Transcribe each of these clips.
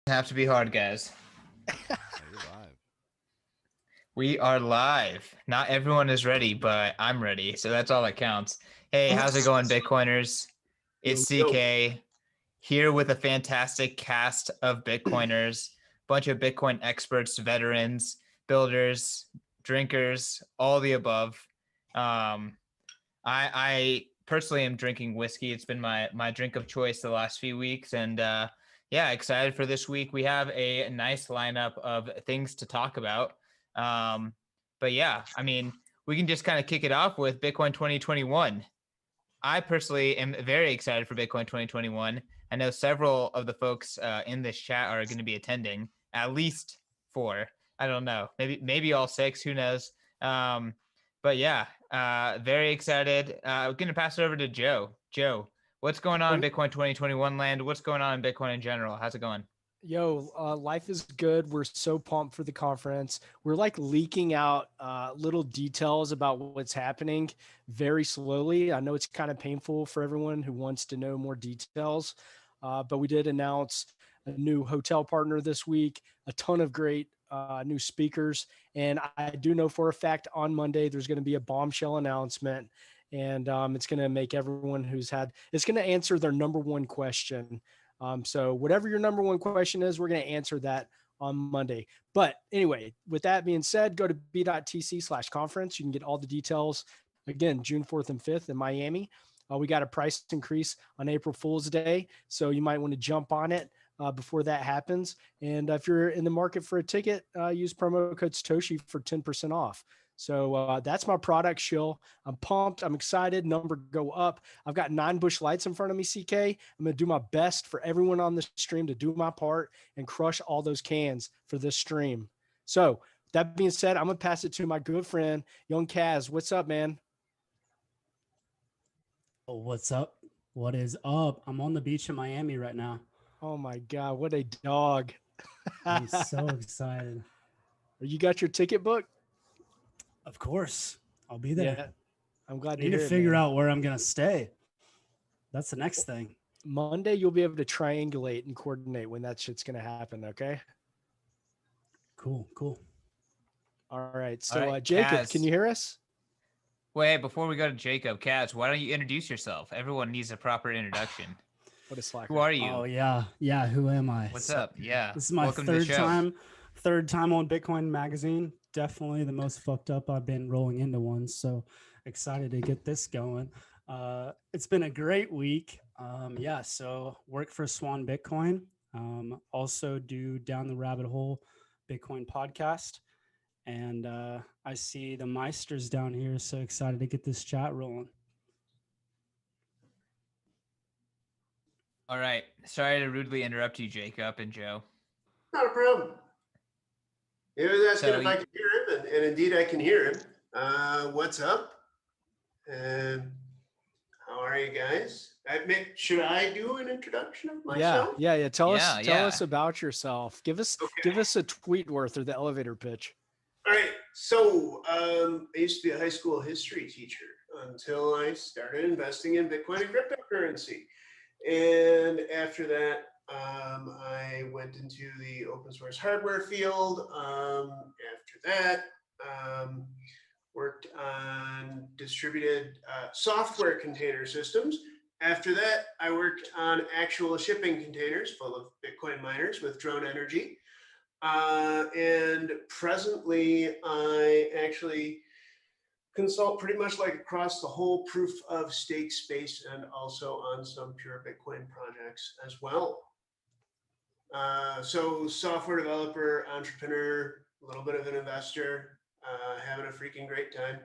Have to be hard, guys. You're live. We are live. Not everyone is ready, but I'm ready, so that's all that counts. Hey, how's it going, Bitcoiners? It's Yo. CK here with a fantastic cast of Bitcoiners, bunch of Bitcoin experts, veterans, builders, drinkers, all the above. I personally am drinking whiskey. It's been my drink of choice the last few weeks, and yeah, excited for this week. We have a nice lineup of things to talk about. But yeah, I mean, we can just kind of kick it off with Bitcoin 2021. I personally am very excited for Bitcoin 2021. I know several of the folks in this chat are going to be attending, at least four. I don't know, maybe all six. Who knows? But yeah, very excited. We're going to pass it over to Joe. Joe, what's going on in Bitcoin 2021 land? What's going on in Bitcoin in general? How's it going? Yo, life is good. We're so pumped for the conference. We're like leaking out little details about what's happening very slowly. I know it's kind of painful for everyone who wants to know more details, but we did announce a new hotel partner this week, a ton of great new speakers. And I do know for a fact on Monday, there's going to be a bombshell announcement. And it's going to make everyone it's going to answer their number one question. So whatever your number one question is, we're going to answer that on Monday. But anyway, with that being said, go to b.tc/conference. You can get all the details. Again, June 4th and 5th in Miami. We got a price increase on April Fool's Day, so you might want to jump on it before that happens. And if you're in the market for a ticket, use promo code Satoshi for 10% off. So that's my product shill. I'm pumped. I'm excited. Number go up. I've got 9 bush lights in front of me, CK. I'm going to do my best for everyone on the stream to do my part and crush all those cans for this stream. So that being said, I'm going to pass it to my good friend, Young Kaz. What's up, man? Oh, what's up? What is up? I'm on the beach in Miami right now. Oh my God, what a dog. I'm so excited. You got your ticket booked? Of course. I'll be there. Yeah, I'm glad I need to figure out where I'm going to stay. That's the next thing. Monday, you'll be able to triangulate and coordinate when that shit's going to happen, okay? Cool. All right. So, All right, Jacob, Kaz. can you hear us? Wait, before we go to Jacob, Kaz, why don't you introduce yourself? Everyone needs a proper introduction. What a slacker. Who are you? Oh, yeah. Who am I? What's up? Yeah. This is my Welcome to the show. third time on Bitcoin Magazine. Definitely the most fucked up I've been rolling into one. So excited to get this going. It's been a great week. So work for Swan Bitcoin. Also do Down the Rabbit Hole Bitcoin podcast. And I see the Meisters down here. So excited to get this chat rolling. All right. Sorry to rudely interrupt you, Jacob and Joe. Not a problem. He was asking if I could hear him, and indeed I can hear him. What's up? And how are you guys? Should I do an introduction of myself? Yeah. Tell us about yourself. Give us a tweet worth or the elevator pitch. All right. So I used to be a high school history teacher until I started investing in Bitcoin and cryptocurrency. And after that, I went into the open source hardware field. After that, worked on distributed software container systems. After that, I worked on actual shipping containers full of Bitcoin miners with drone energy. And presently, I actually consult pretty much like across the whole proof of stake space and also on some pure Bitcoin projects as well. So software developer, entrepreneur, a little bit of an investor, having a freaking great time.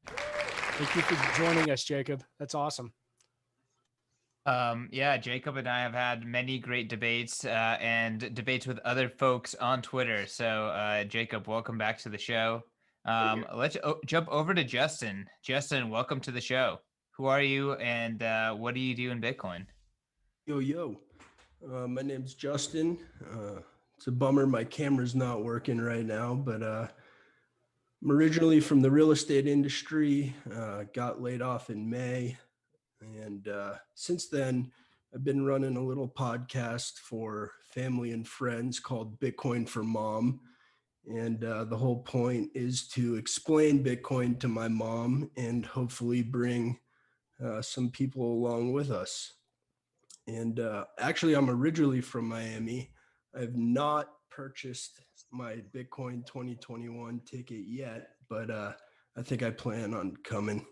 Thank you for joining us, Jacob. That's awesome. Yeah, Jacob and I have had many great debates and debates with other folks on Twitter. So Jacob, welcome back to the show. Let's jump over to Justin. Justin, welcome to the show. Who are you and what do you do in Bitcoin? Yo. My name's Justin. It's a bummer my camera's not working right now, but I'm originally from the real estate industry, got laid off in May. And since then, I've been running a little podcast for family and friends called Bitcoin for Mom. And the whole point is to explain Bitcoin to my mom and hopefully bring some people along with us. And actually, I'm originally from Miami. I have not purchased my Bitcoin 2021 ticket yet, but I think I plan on coming.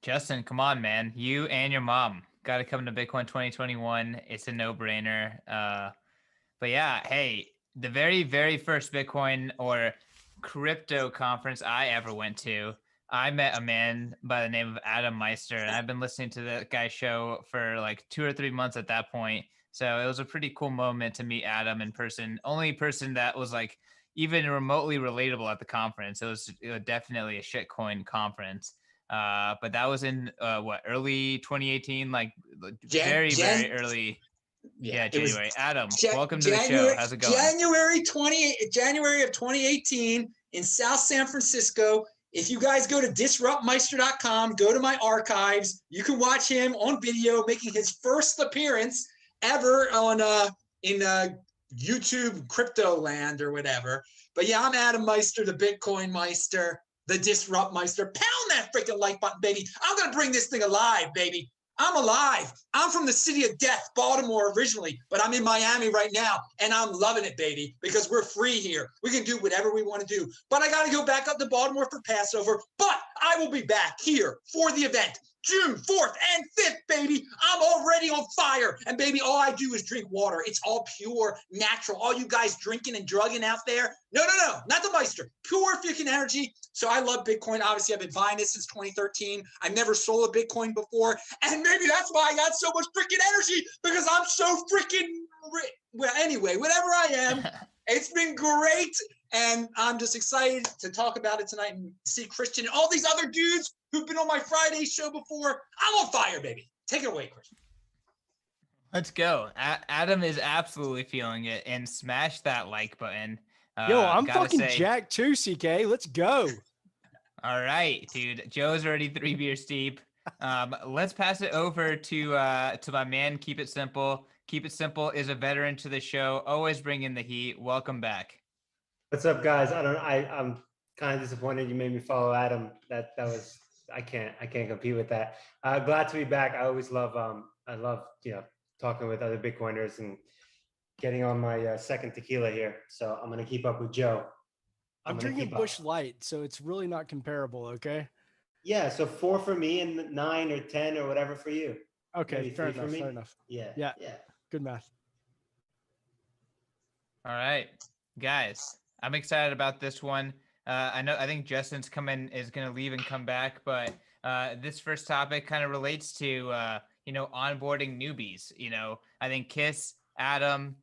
Justin, come on, man. You and your mom got to come to Bitcoin 2021. It's a no-brainer. But yeah, hey, the very, very first Bitcoin or crypto conference I ever went to, I met a man by the name of Adam Meister, and I've been listening to that guy's show for like 2 or 3 months at that point. So it was a pretty cool moment to meet Adam in person. Only person that was like even remotely relatable at the conference. It was definitely a shitcoin conference. But that was in early 2018 like very early. Yeah, January. Adam, welcome to the show. How's it going? January of 2018 in South San Francisco. If you guys go to disruptmeister.com, go to my archives, you can watch him on video making his first appearance ever on in YouTube crypto land or whatever. But yeah, I'm Adam Meister, the Bitcoin Meister, the Disrupt Meister. Pound that freaking like button, baby. I'm gonna bring this thing alive, baby. I'm alive. I'm from the city of death, Baltimore originally, but I'm in Miami right now, and I'm loving it, baby, because we're free here. We can do whatever we want to do. But I got to go back up to Baltimore for Passover, but I will be back here for the event, June 4th and 5th, baby. I'm already on fire, and baby, all I do is drink water. It's all pure, natural. All you guys drinking and drugging out there, no, not the Meister. Pure freaking energy. So I love Bitcoin. Obviously, I've been buying this since 2013. I've never sold a Bitcoin before. And maybe that's why I got so much freaking energy, because I'm so freaking rich. Well, anyway, whatever I am, it's been great. And I'm just excited to talk about it tonight and see Christian and all these other dudes who've been on my Friday show before. I'm on fire, baby. Take it away, Christian. Let's go. Adam is absolutely feeling it, and smash that like button. Yo, I'm fucking jacked too, CK. Let's go. All right, dude. Joe's already 3 beers deep. Let's pass it over to my man. Keep it simple. Keep it simple is a veteran to the show. Always bring in the heat. Welcome back. What's up, guys? I'm kind of disappointed you made me follow Adam. That was I can't compete with that. Glad to be back. I always love talking with other Bitcoiners and getting on my second tequila here. So I'm gonna keep up with Joe. I'm drinking Busch Light, so it's really not comparable. Okay. Yeah. So 4 for me and 9 or 10 or whatever for you. Okay. Fair enough. Yeah. Good math. All right, guys. I'm excited about this one. I think Justin's is going to leave and come back, but this first topic kind of relates to onboarding newbies. I think Kiss, Adam,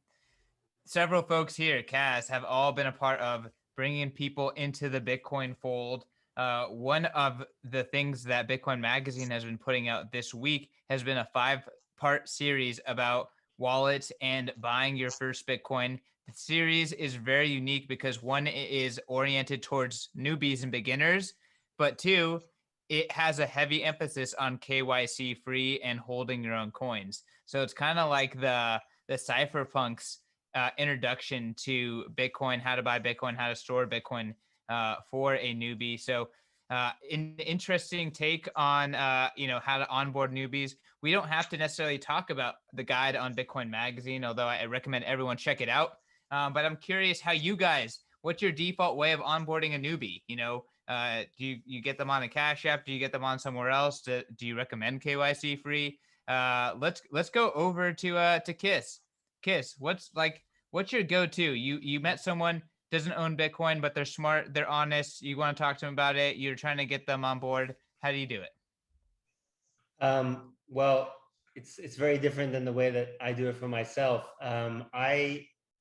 several folks here, Kaz, have all been a part of bringing people into the Bitcoin fold. One of the things that Bitcoin Magazine has been putting out this week has been a 5-part series about wallets and buying your first Bitcoin. The series is very unique because 1, it is oriented towards newbies and beginners, but 2, it has a heavy emphasis on KYC free and holding your own coins. So it's kind of like the cypherpunks introduction to Bitcoin, how to buy Bitcoin, how to store Bitcoin for a newbie. So an interesting take on how to onboard newbies. We don't have to necessarily talk about the guide on Bitcoin Magazine, although I recommend everyone check it out. But I'm curious how you guys, what's your default way of onboarding a newbie? Do you get them on a Cash App? Do you get them on somewhere else? Do you recommend KYC free? Let's go over to Kiss. Kiss, what's your go-to? You met someone doesn't own Bitcoin, but they're smart, they're honest. You want to talk to them about it. You're trying to get them on board. How do you do it? Well, it's very different than the way that I do it for myself.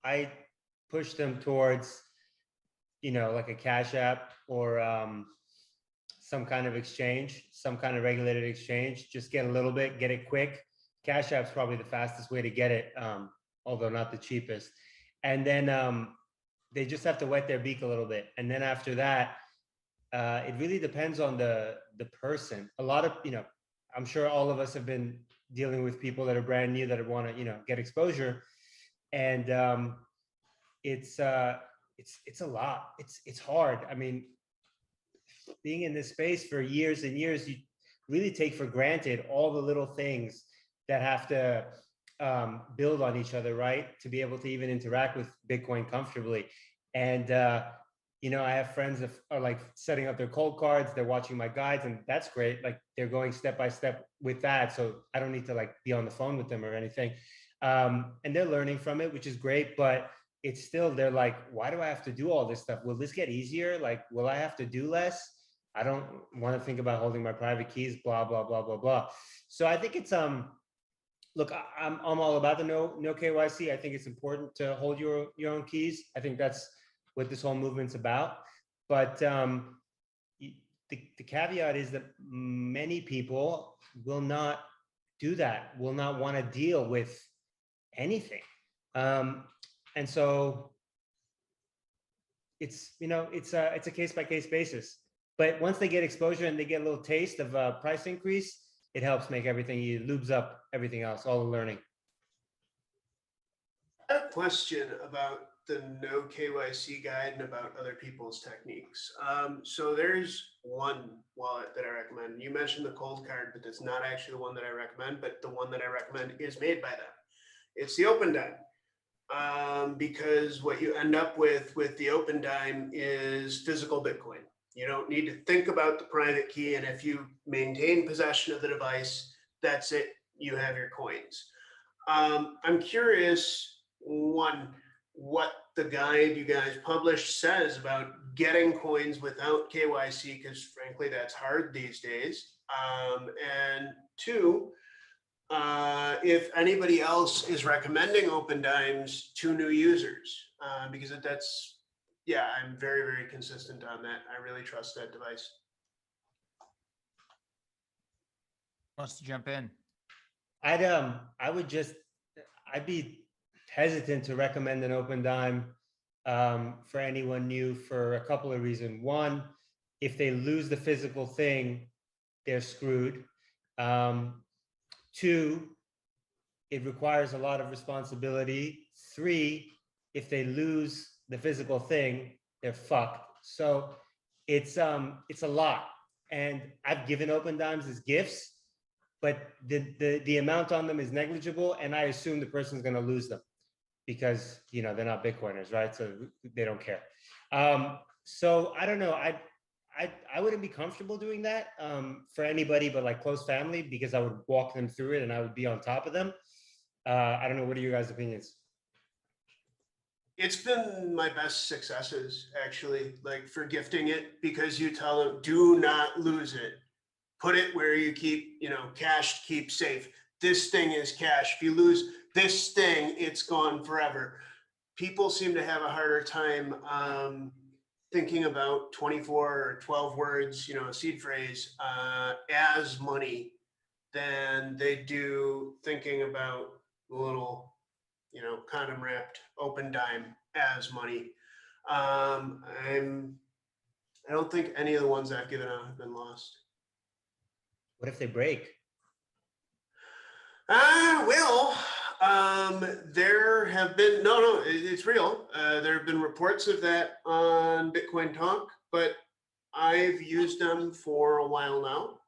I push them towards, like a Cash App or some kind of exchange, some kind of regulated exchange. Just get a little bit, get it quick. Cash App's probably the fastest way to get it, although not the cheapest. And then they just have to wet their beak a little bit. And then after that, it really depends on the person. A lot of, I'm sure all of us have been dealing with people that are brand new that want to, get exposure. And it's a lot. It's hard. I mean, being in this space for years and years, you really take for granted all the little things that have to build on each other, right? To be able to even interact with Bitcoin comfortably. And, I have friends that are like setting up their cold cards, they're watching my guides, and that's great. Like they're going step by step with that. So I don't need to like be on the phone with them or anything. And they're learning from it, which is great, but it's still, they're like, why do I have to do all this stuff? Will this get easier? Like, will I have to do less? I don't want to think about holding my private keys, blah, blah, blah, blah, blah. So I think it's, look, I'm all about the no KYC. I think it's important to hold your own keys. I think that's what this whole movement's about. But the caveat is that many people will not do that, will not want to deal with anything. And so it's, it's a case-by-case basis. But once they get exposure and they get a little taste of a price increase, it helps make everything, it lubes up everything else, all the learning. I have a question about the no KYC guide and about other people's techniques. So there's one wallet that I recommend. You mentioned the cold card, but that's not actually the one that I recommend, but the one that I recommend is made by them. It's the Open Dime. Because what you end up with the Open Dime is physical Bitcoin. You don't need to think about the private key. And if you maintain possession of the device, that's it. You have your coins. I'm curious, one, what the guide you guys published says about getting coins without KYC, because frankly, that's hard these days. And two, if anybody else is recommending Open Dimes to new users, because that's, yeah, I'm very, very consistent on that. I really trust that device. Wants to jump in? I'd be hesitant to recommend an Open Dime for anyone new for a couple of reasons. One, if they lose the physical thing, they're screwed. Two, it requires a lot of responsibility. Three, if they lose the physical thing, they're fucked. So it's a lot. And I've given Open Dimes as gifts, but the amount on them is negligible, and I assume the person's going to lose them because they're not Bitcoiners, right? So they don't care. So I don't know. I wouldn't be comfortable doing that for anybody but like close family, because I would walk them through it and I would be on top of them. I don't know. What are you guys' opinions? It's been my best successes, actually, like for gifting it, because you tell them, do not lose it. Put it where you keep, cash to keep safe. This thing is cash. If you lose this thing, it's gone forever. People seem to have a harder time thinking about 24 or 12 words, a seed phrase as money than they do thinking about the little, condom wrapped Open Dime as money. I don't think any of the ones I've given out have been lost. What if they break? There have been, no, it's real. There have been reports of that on Bitcoin Talk, but I've used them for a while now.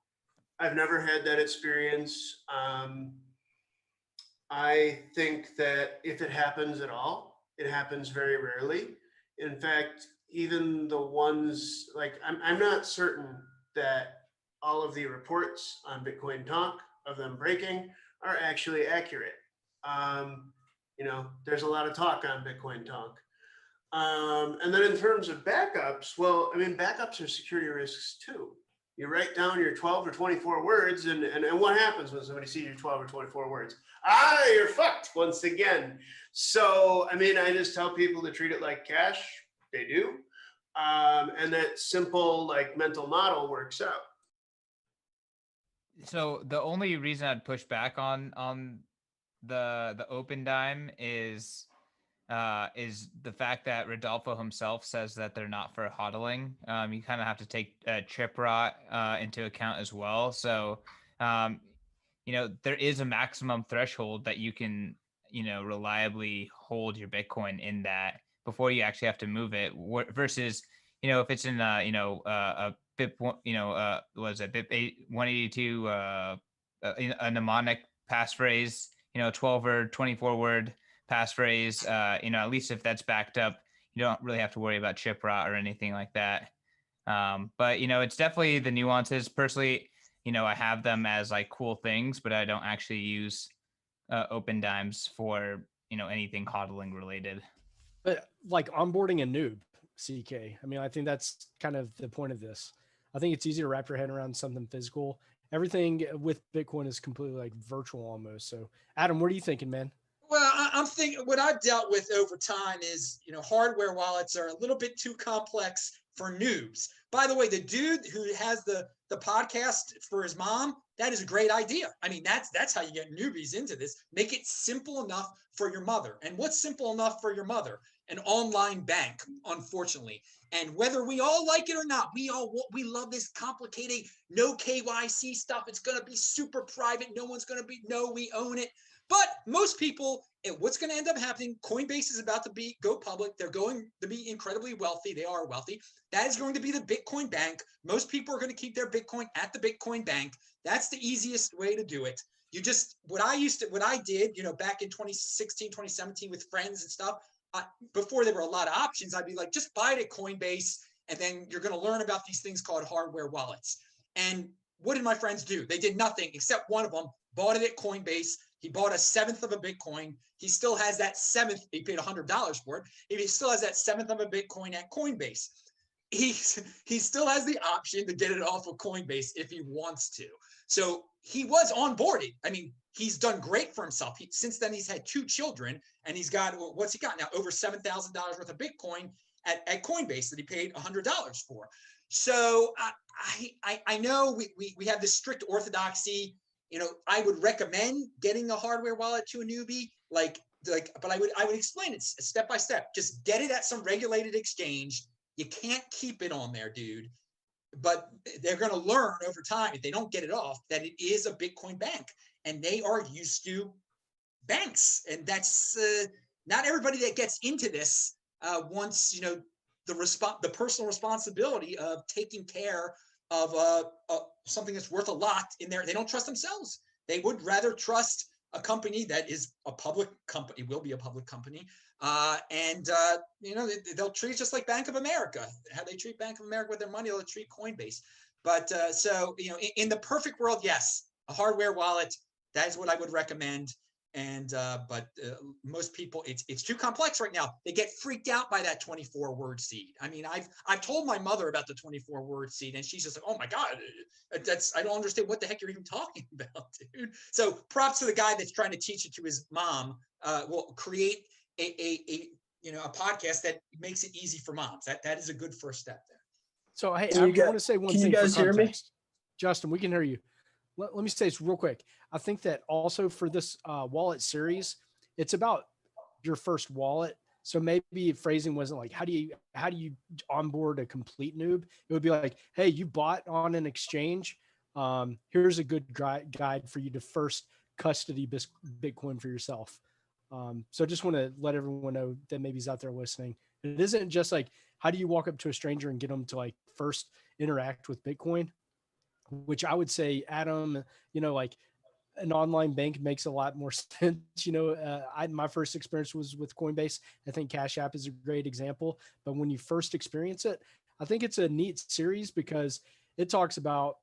I've never had that experience. I think that if it happens at all, it happens very rarely. In fact, even the ones like, I'm not certain that all of the reports on Bitcoin Talk of them breaking are actually accurate. There's a lot of talk on Bitcoin Talk. And then in terms of backups, well, backups are security risks too. You write down your 12 or 24 words, and what happens when somebody sees your 12 or 24 words? You're fucked once again. So, I just tell people to treat it like cash. They do. And that simple, mental model works out. So the only reason I'd push back on the Open Dime is the fact that Rodolfo himself says that they're not for hodling. You kind of have to take chip rot into account as well. So there is a maximum threshold that you can, reliably hold your Bitcoin in that before you actually have to move it versus, if it's in, a BIP, was it BIP 182, a mnemonic passphrase, 12 or 24 word passphrase, at least if that's backed up, you don't really have to worry about chip rot or anything like that. But it's definitely the nuances. Personally, I have them as like cool things, but I don't actually use open dimes for anything hodling related. But like onboarding a noob, CK. I mean, I think that's kind of the point of this. I think it's easy to wrap your head around something physical. Everything with Bitcoin is completely like virtual almost. So, Adam, what are you thinking, man? Well, I'm thinking what I've dealt with over time is, hardware wallets are a little bit too complex for noobs. By the way, the dude who has the podcast for his mom, that is a great idea. I mean, that's how you get newbies into this. Make it simple enough for your mother. And what's simple enough for your mother? An online bank, unfortunately. And whether we all like it or not, we love this complicated no KYC stuff. It's going to be super private. No one's going to we own it. But most people, what's going to end up happening, Coinbase is about to go public. They're going to be incredibly wealthy. They are wealthy. That is going to be the Bitcoin bank. Most people are going to keep their Bitcoin at the Bitcoin bank. That's the easiest way to do it. What I did, back in 2016, 2017 with friends and stuff, before there were a lot of options, I'd be like, just buy it at Coinbase. And then you're going to learn about these things called hardware wallets. And what did my friends do? They did nothing except one of them bought it at Coinbase. He bought 1/7 of a Bitcoin. He still has that 1/7. He paid $100 for it. He still has that 1/7 of a Bitcoin at Coinbase. He still has the option to get it off of Coinbase if he wants to. So he was onboarded. I mean, he's done great for himself. Since then, he's had 2 children, and he's got, what's he got now? Over $7,000 worth of Bitcoin at Coinbase that he paid $100 for. So I know we have this strict orthodoxy. I would recommend getting a hardware wallet to a newbie, but I would explain it step by step. Just get it at some regulated exchange. You can't keep it on there, dude. But they're going to learn over time, if they don't get it off, that it is a Bitcoin bank, and they are used to banks. And that's not everybody that gets into this wants, the personal responsibility of taking care of something that's worth a lot in there. They don't trust themselves. They would rather trust a company that is a public company, will be a public company. They'll treat it just like Bank of America. How they treat Bank of America with their money, they'll treat Coinbase. But in the perfect world, yes, a hardware wallet, that is what I would recommend. And but most people, it's too complex right now. They get freaked out by that 24-word seed. I mean, I've told my mother about the 24-word seed, and she's just like, "Oh my God, I don't understand what the heck you're even talking about, dude." So props to the guy that's trying to teach it to his mom. Will create a podcast that makes it easy for moms. That is a good first step there. So hey, I want to say one thing. Can you guys hear me? Justin, we can hear you. Let me say this real quick. I think that also for this wallet series, it's about your first wallet. So maybe phrasing wasn't like, how do you onboard a complete noob? It would be like, hey, you bought on an exchange. Here's a good guide for you to first custody Bitcoin for yourself. So just want to let everyone know that maybe he's out there listening. It isn't just like, how do you walk up to a stranger and get them to like first interact with Bitcoin? Which I would say, Adam, like an online bank makes a lot more sense. My first experience was with Coinbase. I think Cash App is a great example. But when you first experience it, I think it's a neat series because it talks about,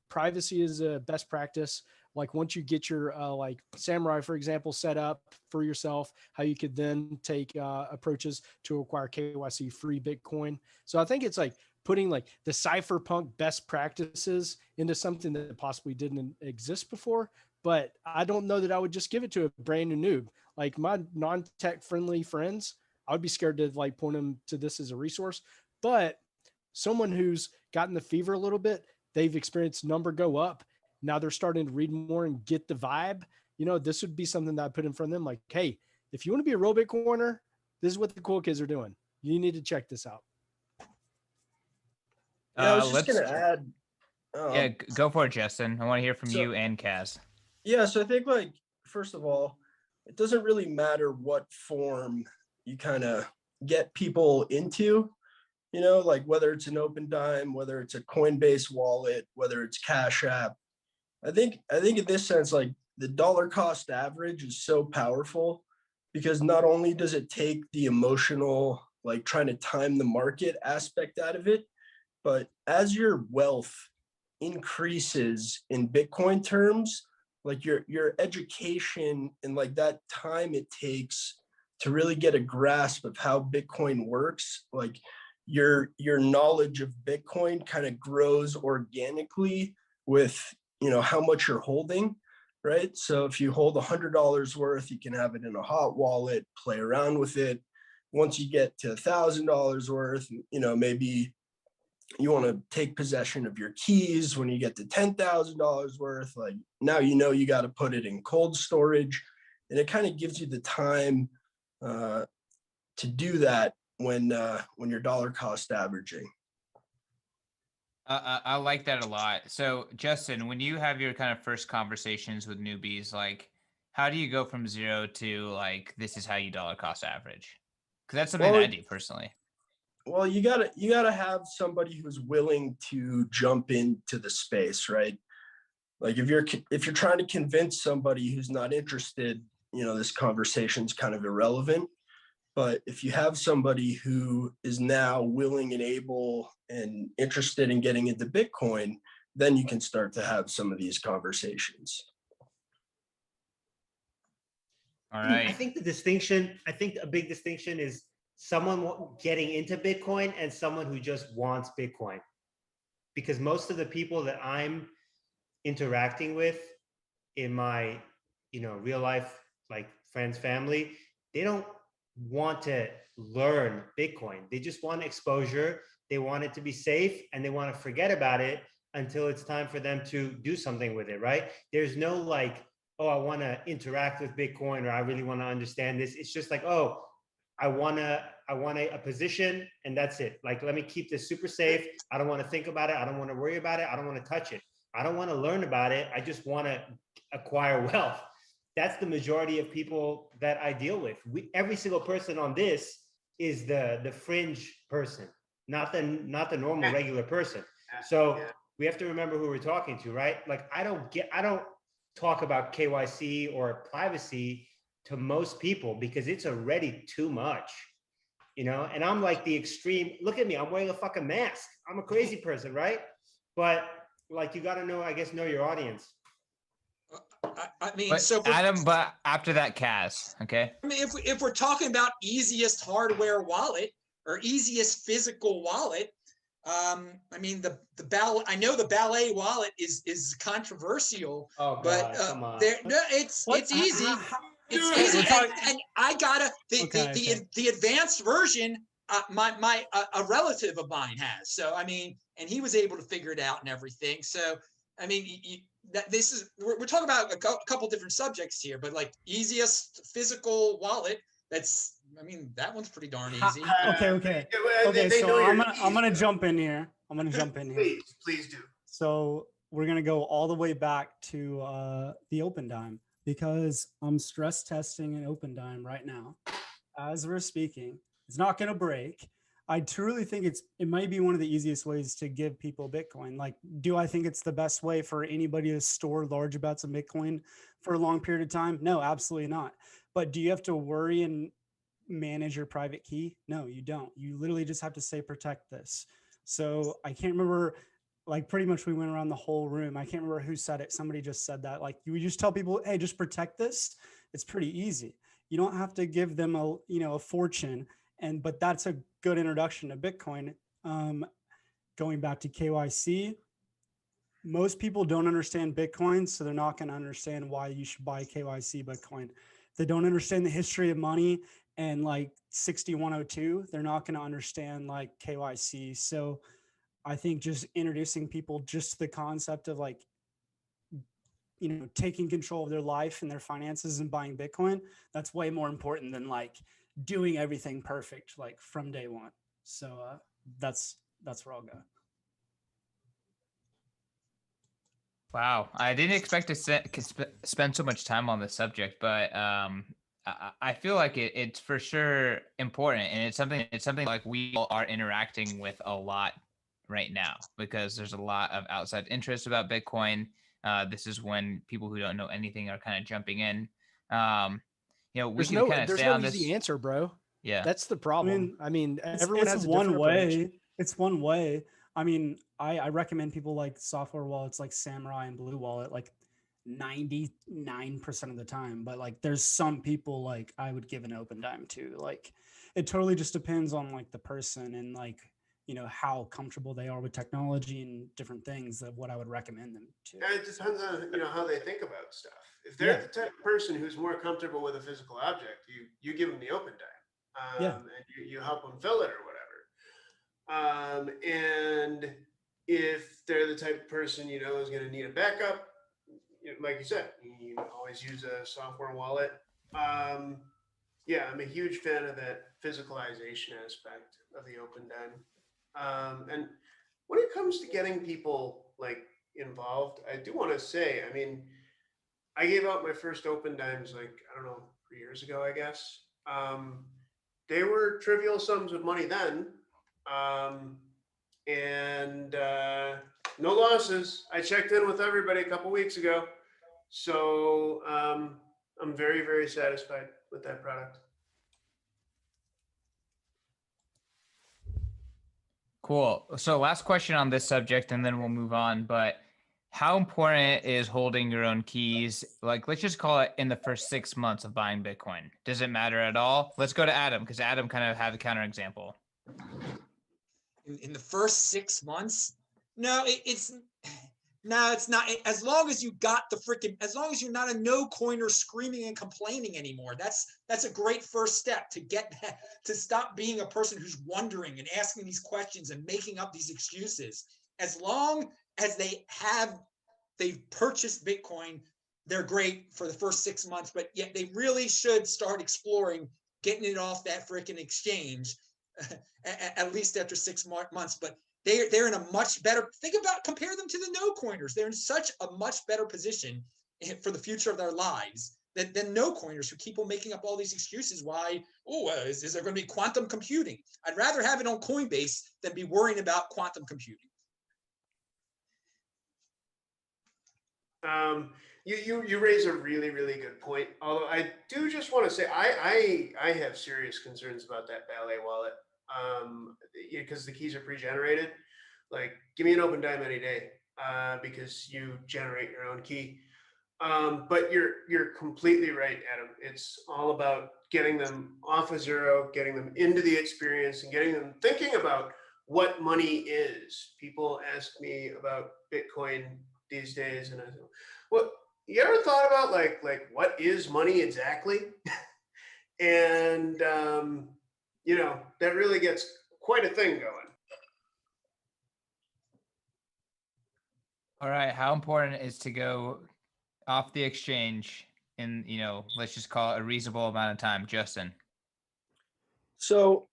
privacy is a best practice. Like once you get your like Samurai, for example, set up for yourself, how you could then take approaches to acquire KYC free Bitcoin. So I think it's like putting like the cypherpunk best practices into something that possibly didn't exist before. But I don't know that I would just give it to a brand new noob. Like my non-tech friendly friends, I would be scared to like point them to this as a resource. But someone who's gotten the fever a little bit, they've experienced number go up. Now they're starting to read more and get the vibe. This would be something that I put in front of them. Like, hey, if you want to be a real Bitcoiner, this is what the cool kids are doing. You need to check this out. Yeah, I was just going to add. Go for it, Justin. I want to hear from you and Kaz. Yeah, so I think like first of all, it doesn't really matter what form you kind of get people into, like whether it's an open dime, whether it's a Coinbase wallet, whether it's Cash App. I think in this sense, like the dollar cost average is so powerful because not only does it take the emotional, like trying to time the market aspect out of it, but as your wealth increases in Bitcoin terms, like your education and like that time it takes to really get a grasp of how Bitcoin works, like your knowledge of Bitcoin kind of grows organically with how much you're holding, right? So if you hold $100 worth, you can have it in a hot wallet, play around with it. Once you get to $1,000 worth, maybe you want to take possession of your keys. When you get to $10,000 worth, like now you got to put it in cold storage, and it kind of gives you the time to do that when your dollar cost averaging. I like that a lot. So, Justin, when you have your kind of first conversations with newbies, like, how do you go from 0 to like this is how you dollar cost average? Because that's something that I do personally. Well, you gotta have somebody who's willing to jump into the space, right? Like if you're trying to convince somebody who's not interested, this conversation's kind of irrelevant. But if you have somebody who is now willing and able and interested in getting into Bitcoin, then you can start to have some of these conversations. All right. I think a big distinction is someone getting into Bitcoin and someone who just wants Bitcoin. Because most of the people that I'm interacting with in my, real life, like friends, family, they don't want to learn Bitcoin. They just want exposure. They want it to be safe, and they want to forget about it until it's time for them to do something with it, right? There's no like, oh, I want to interact with Bitcoin, or I really want to understand this. It's just like, oh, I want a position, and that's it. Like, let me keep this super safe. I don't want to think about it. I don't want to worry about it. I don't want to touch it. I don't want to learn about it. I just want to acquire wealth. That's the majority of people that I deal with. Every single person on this is the fringe person, not the normal regular person. So we have to remember who we're talking to, right? Like I don't talk about KYC or privacy to most people because it's already too much, and I'm like the extreme. Look at me, I'm wearing a fucking mask. I'm a crazy person, right? But like, you got to know your audience. I mean, but Adam, but after that, Kaz, okay? I mean, if we're talking about easiest hardware wallet or easiest physical wallet, I mean, the Ballet wallet is controversial. Oh, but come on. It's easy. It's easy, and I got the advanced version. A relative of mine has. So I mean, and he was able to figure it out and everything. So I mean, we're talking about a couple different subjects here, but like easiest physical wallet. That one's pretty darn easy. Okay. So I'm gonna jump in here. Please do. So we're gonna go all the way back to the open dime because I'm stress testing an open dime right now as we're speaking. It's not gonna break. I truly think it might be one of the easiest ways to give people Bitcoin. Like, do I think it's the best way for anybody to store large amounts of Bitcoin for a long period of time? No, absolutely not. But do you have to worry and manage your private key? No, you don't. You literally just have to say, protect this. So I can't remember, like pretty much we went around the whole room. I can't remember who said it. Somebody just said that. Like, you just tell people, hey, just protect this. It's pretty easy. You don't have to give them a fortune. But that's a good introduction to Bitcoin. Going back to KYC, most people don't understand Bitcoin, so they're not going to understand why you should buy KYC Bitcoin. If they don't understand the history of money and like 6102, they're not going to understand like KYC. So I think just introducing people just to the concept of like, taking control of their life and their finances and buying Bitcoin, that's way more important than like doing everything perfect, like from day one. So that's where I'll go. Wow, I didn't expect to spend so much time on this subject, but I feel like it's for sure important, and it's something like we all are interacting with a lot right now because there's a lot of outside interest about Bitcoin. This is when people who don't know anything are kind of jumping in. Um, we There's can no kind of there's stay no on easy this. answer, bro. Yeah. That's the I problem. mean, Everyone it's has a one different approach. way. It's one way. I mean, I recommend people like software wallets like Samurai and Blue Wallet like 99% of the time. But like there's some people like I would give an open dime to. Like it totally just depends on like the person and like how comfortable they are with technology and different things of what I would recommend them to. And it depends on how they think about stuff. If they're Yeah. the type of person who's more comfortable with a physical object, you give them the open dime, Yeah. and you help them fill it or whatever. And if they're the type of person is going to need a backup, like you said, you always use a software wallet. Yeah, I'm a huge fan of that physicalization aspect of the open dime. And when it comes to getting people like involved, I do want to say, I mean, I gave out my first open dimes like, I don't know, 3 years ago, I guess. They were trivial sums of money then. And no losses. I checked in with everybody a couple weeks ago. So I'm very, very satisfied with that product. Cool. So last question on this subject, and then we'll move on. But how important is holding your own keys? Like, let's just call it in the first 6 months of buying Bitcoin. Does it matter at all? Let's go to Adam because Adam kind of had a counterexample. In the first 6 months, no, it's not. As long as you got as long as you're not a no coiner screaming and complaining anymore, that's a great first step to get to stop being a person who's wondering and asking these questions and making up these excuses. As long as they've purchased Bitcoin, they're great for the first 6 months, but yet they really should start exploring getting it off that freaking exchange at least after 6 months. But they're in a much better, compare them to the no coiners. They're in such a much better position for the future of their lives than no coiners who keep on making up all these excuses. Why? Is there going to be quantum computing? I'd rather have it on Coinbase than be worrying about quantum computing. You raise a really, really good point. Although I do just want to say I have serious concerns about that Ballet wallet. Because the keys are pre-generated. Like, give me an open dime any day, because you generate your own key. But you're completely right, Adam. It's all about getting them off of zero, getting them into the experience, and getting them thinking about what money is. People ask me about Bitcoin these days, and I say, "Well, you ever thought about like what is money exactly?" And that really gets quite a thing going. All right. How important is to go off the exchange in, let's just call it a reasonable amount of time? Justin. So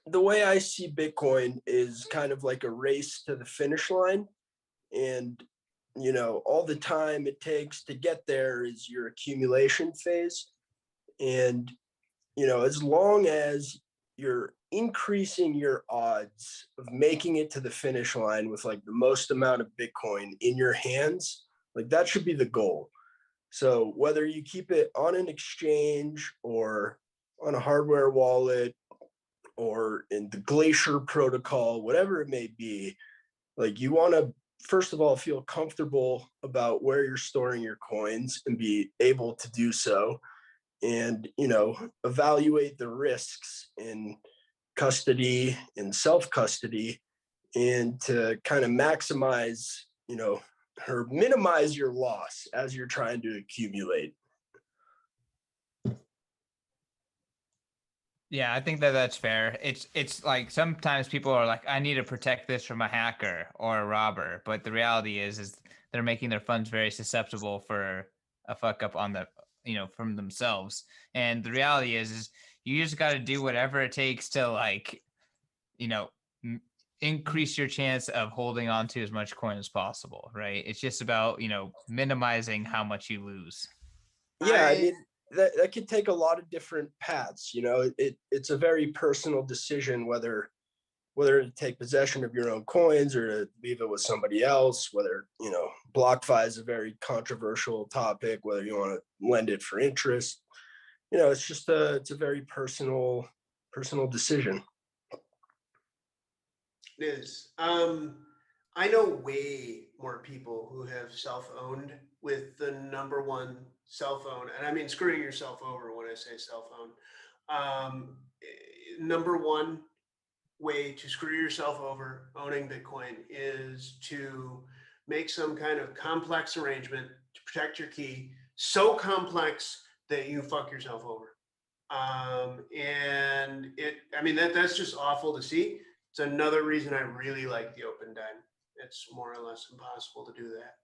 the way I see Bitcoin is kind of like a race to the finish line. And, all the time it takes to get there is your accumulation phase. And, as long as you're increasing your odds of making it to the finish line with like the most amount of Bitcoin in your hands, like that should be the goal. So whether you keep it on an exchange or on a hardware wallet or in the Glacier protocol, whatever it may be, like you want to, first of all, feel comfortable about where you're storing your coins and be able to do so. And, evaluate the risks in custody and self-custody, and to kind of maximize, or minimize your loss as you're trying to accumulate. Yeah, I think that's fair. It's like sometimes people are like, I need to protect this from a hacker or a robber, but the reality is they're making their funds very susceptible for a fuck up on the from themselves. And the reality is you just got to do whatever it takes to increase your chance of holding on to as much coin as possible, right? It's just about, minimizing how much you lose. Yeah, I mean, that could take a lot of different paths. It's a very personal decision whether to take possession of your own coins or to leave it with somebody else, whether, BlockFi is a very controversial topic, whether you want to lend it for interest. It's a very personal decision. It is. I know way more people who have self-owned with the number one cell phone, and I mean screwing yourself over when I say cell phone. Number one way to screw yourself over owning Bitcoin is to make some kind of complex arrangement to protect your key, so complex that you fuck yourself over. That's just awful to see. It's another reason I really like the open dime. It's more or less impossible to do that.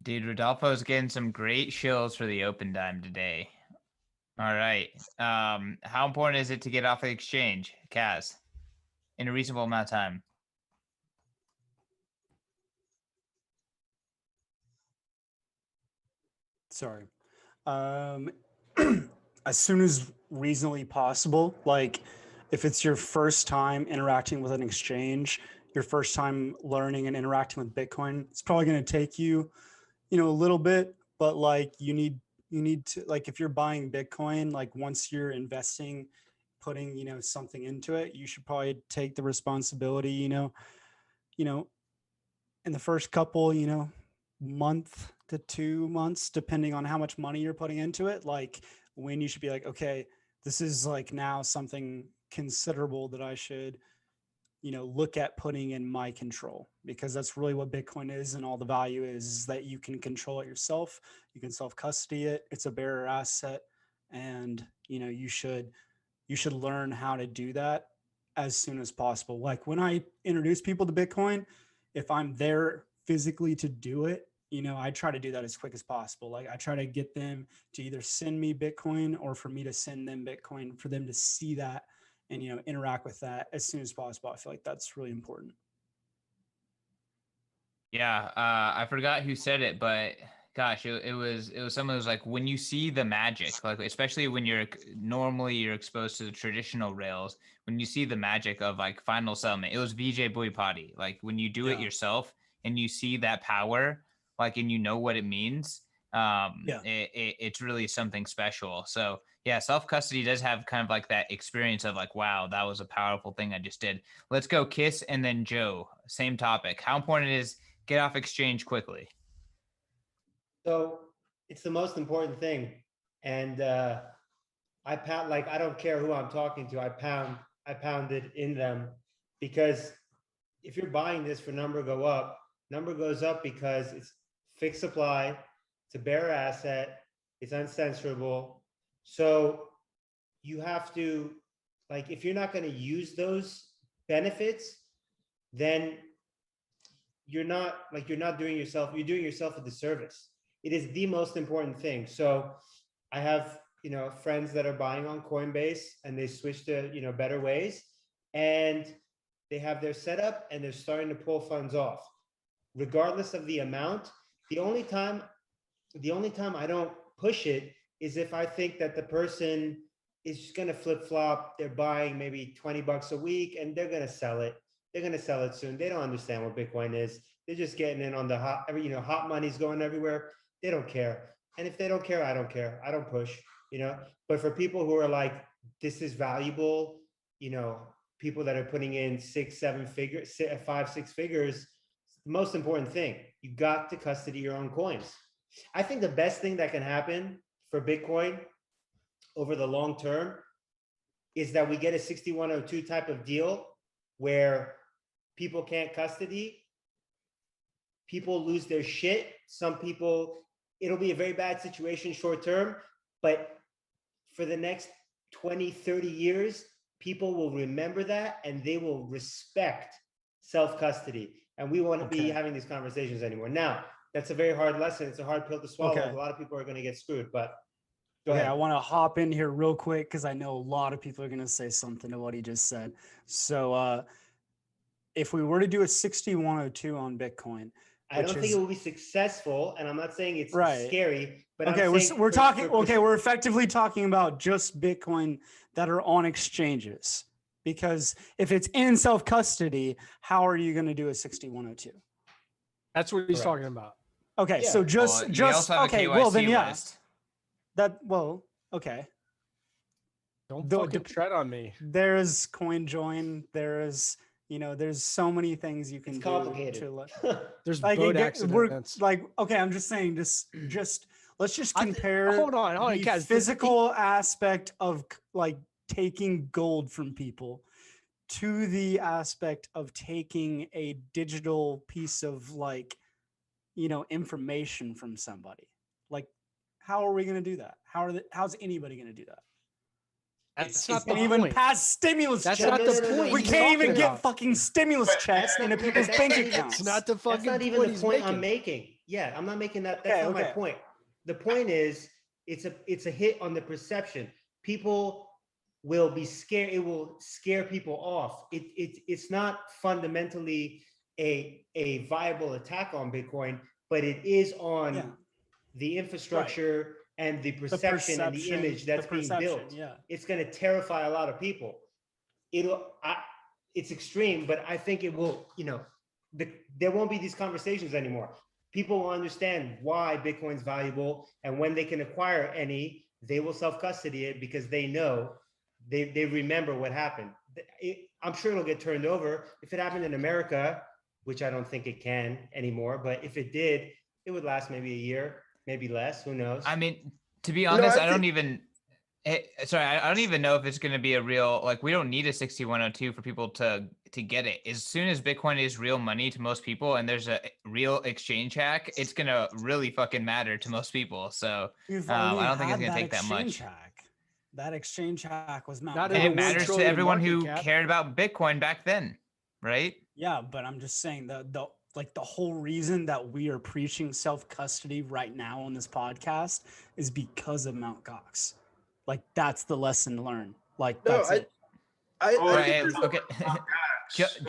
Dude, Rodolfo's getting some great shills for the open dime today. All right. How important is it to get off the exchange, Kaz, in a reasonable amount of time? Sorry. As soon as reasonably possible. Like if it's your first time interacting with an exchange, your first time learning and interacting with Bitcoin, it's probably going to take you, a little bit, but like you need to, like, if you're buying Bitcoin, like once you're investing, putting, something into it, you should probably take the responsibility, in the first couple, month to 2 months, depending on how much money you're putting into it, like when you should be like, okay, this is like now something considerable that I should, look at putting in my control, because that's really what Bitcoin is. And all the value is that you can control it yourself. You can self-custody it. It's a bearer asset. And, you should learn how to do that as soon as possible. Like when I introduce people to Bitcoin, if I'm there physically to do it, I try to do that as quick as possible. Like I try to get them to either send me Bitcoin or for me to send them Bitcoin, for them to see that and, interact with that as soon as possible. I feel like that's really important. Yeah, I forgot who said it, but gosh, it was someone who was like, when you see the magic, like especially when you're exposed to the traditional rails, when you see the magic of like final settlement, it was VJ Boypati. Like when you do it yourself and you see that power, like, and you know what it means, it's really something special. So yeah, self-custody does have kind of like that experience of like, wow, that was a powerful thing I just did. Let's go Kiss and then Joe, same topic. How important it is get off exchange quickly? So it's the most important thing. And I pound, like, I don't care who I'm talking to, I pound it in them, because if you're buying this for number goes up because it's fixed supply, it's a bearer asset, it's uncensorable. So you have to, like, if you're not going to use those benefits, then you're doing yourself a disservice. It is the most important thing. So I have, friends that are buying on Coinbase and they switch to, better ways, and they have their setup and they're starting to pull funds off. Regardless of the amount, the only time I don't push it is if I think that the person is just going to flip flop. They're buying maybe $20 a week and they're going to sell it. They're going to sell it soon. They don't understand what Bitcoin is. They're just getting in on the hot money's going everywhere. They don't care. And if they don't care, I don't care. I don't push, but for people who are like, this is valuable, people that are putting in 6-7 figures, 5-6 figures, the most important thing, you got to custody your own coins. I think the best thing that can happen for Bitcoin over the long term is that we get a 6102 type of deal where people can't custody, people lose their shit. Some people, it'll be a very bad situation short term, but for the next 20, 30 years, people will remember that and they will respect self-custody. And we won't be having these conversations anymore. Now, that's a very hard lesson. It's a hard pill to swallow. A lot of people are going to get screwed, but Go Okay, ahead. I want to hop in here real quick because I know a lot of people are going to say something to what he just said. So if we were to do a 6102 on Bitcoin, I don't think it will be successful, and I'm not saying it's Right. scary, but okay, I'm saying we're talking. Okay, we're effectively talking about just Bitcoin that are on exchanges. Because if it's in self custody, how are you going to do a 6102? That's what he's Correct. talking about. Okay, Yeah. so Well, just you also have okay. a KYC Well, then yeah, list. okay. Don't The- fucking the- tread on me. There's CoinJoin. There's there's so many things you can it's do complicated. There's like boat we're accidents. like okay. I'm just saying just let's just compare. Hold on, the guys. physical aspect of like taking gold from people to the aspect of taking a digital piece of like information from somebody. Like, how are we going to do that? How's anybody going to do that? That's It's not the And even point. past stimulus That's checks. not the No, point. We he's can't even talking get about. fucking stimulus checks into people's That's bank not even- accounts. It's not the That's fucking not even point the he's point making. I'm making. Yeah, I'm not making that. That's Okay, not my okay. point. The point is, it's a hit on the perception. People will be scared. It will scare people off. It's not fundamentally a viable attack on Bitcoin, but it is on Yeah. the infrastructure and the perception and the image that's being built. Yeah. It's going to terrify a lot of people. It's extreme, but I think it will, there won't be these conversations anymore. People will understand why Bitcoin's valuable, and when they can acquire any, they will self-custody it because they know, they remember what happened. I'm sure it'll get turned over. If it happened in America, which I don't think it can anymore, but if it did, it would last maybe a year, maybe less, who knows? I mean, to be honest, I don't even know if it's going to be a real, like, we don't need a 6102 for people to get it. As soon as Bitcoin is real money to most people and there's a real exchange hack, it's going to really fucking matter to most people. So I don't think it's going to take that much. That exchange hack was Mount Not And in it a matters to trillion everyone market who cap. cared about Bitcoin back then, right? Yeah, but I'm just saying the whole reason that we are preaching self-custody right now on this podcast is because of Mt. Gox. Like, that's the lesson learned. Like, No, that's it. I Right, think there's okay.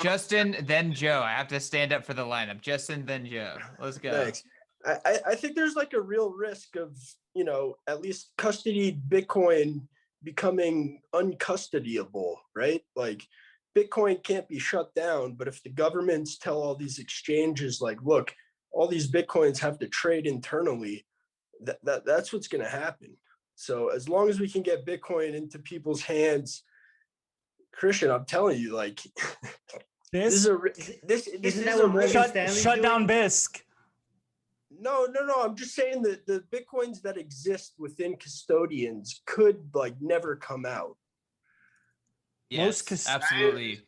Justin, then Joe. I have to stand up for the lineup. Justin, then Joe. Let's go. Thanks. I think there's like a real risk of, at least custodied Bitcoin becoming uncustodiable, right? Like Bitcoin can't be shut down, but if the governments tell all these exchanges, like, look, all these Bitcoins have to trade internally, that's what's going to happen. So as long as we can get Bitcoin into people's hands, Christian, I'm telling you, like, this Isn't that is what a Morgan risk. Stanley's Shut doing? down BISC. No. I'm just saying that the Bitcoins that exist within custodians could like never come out. Yes, absolutely.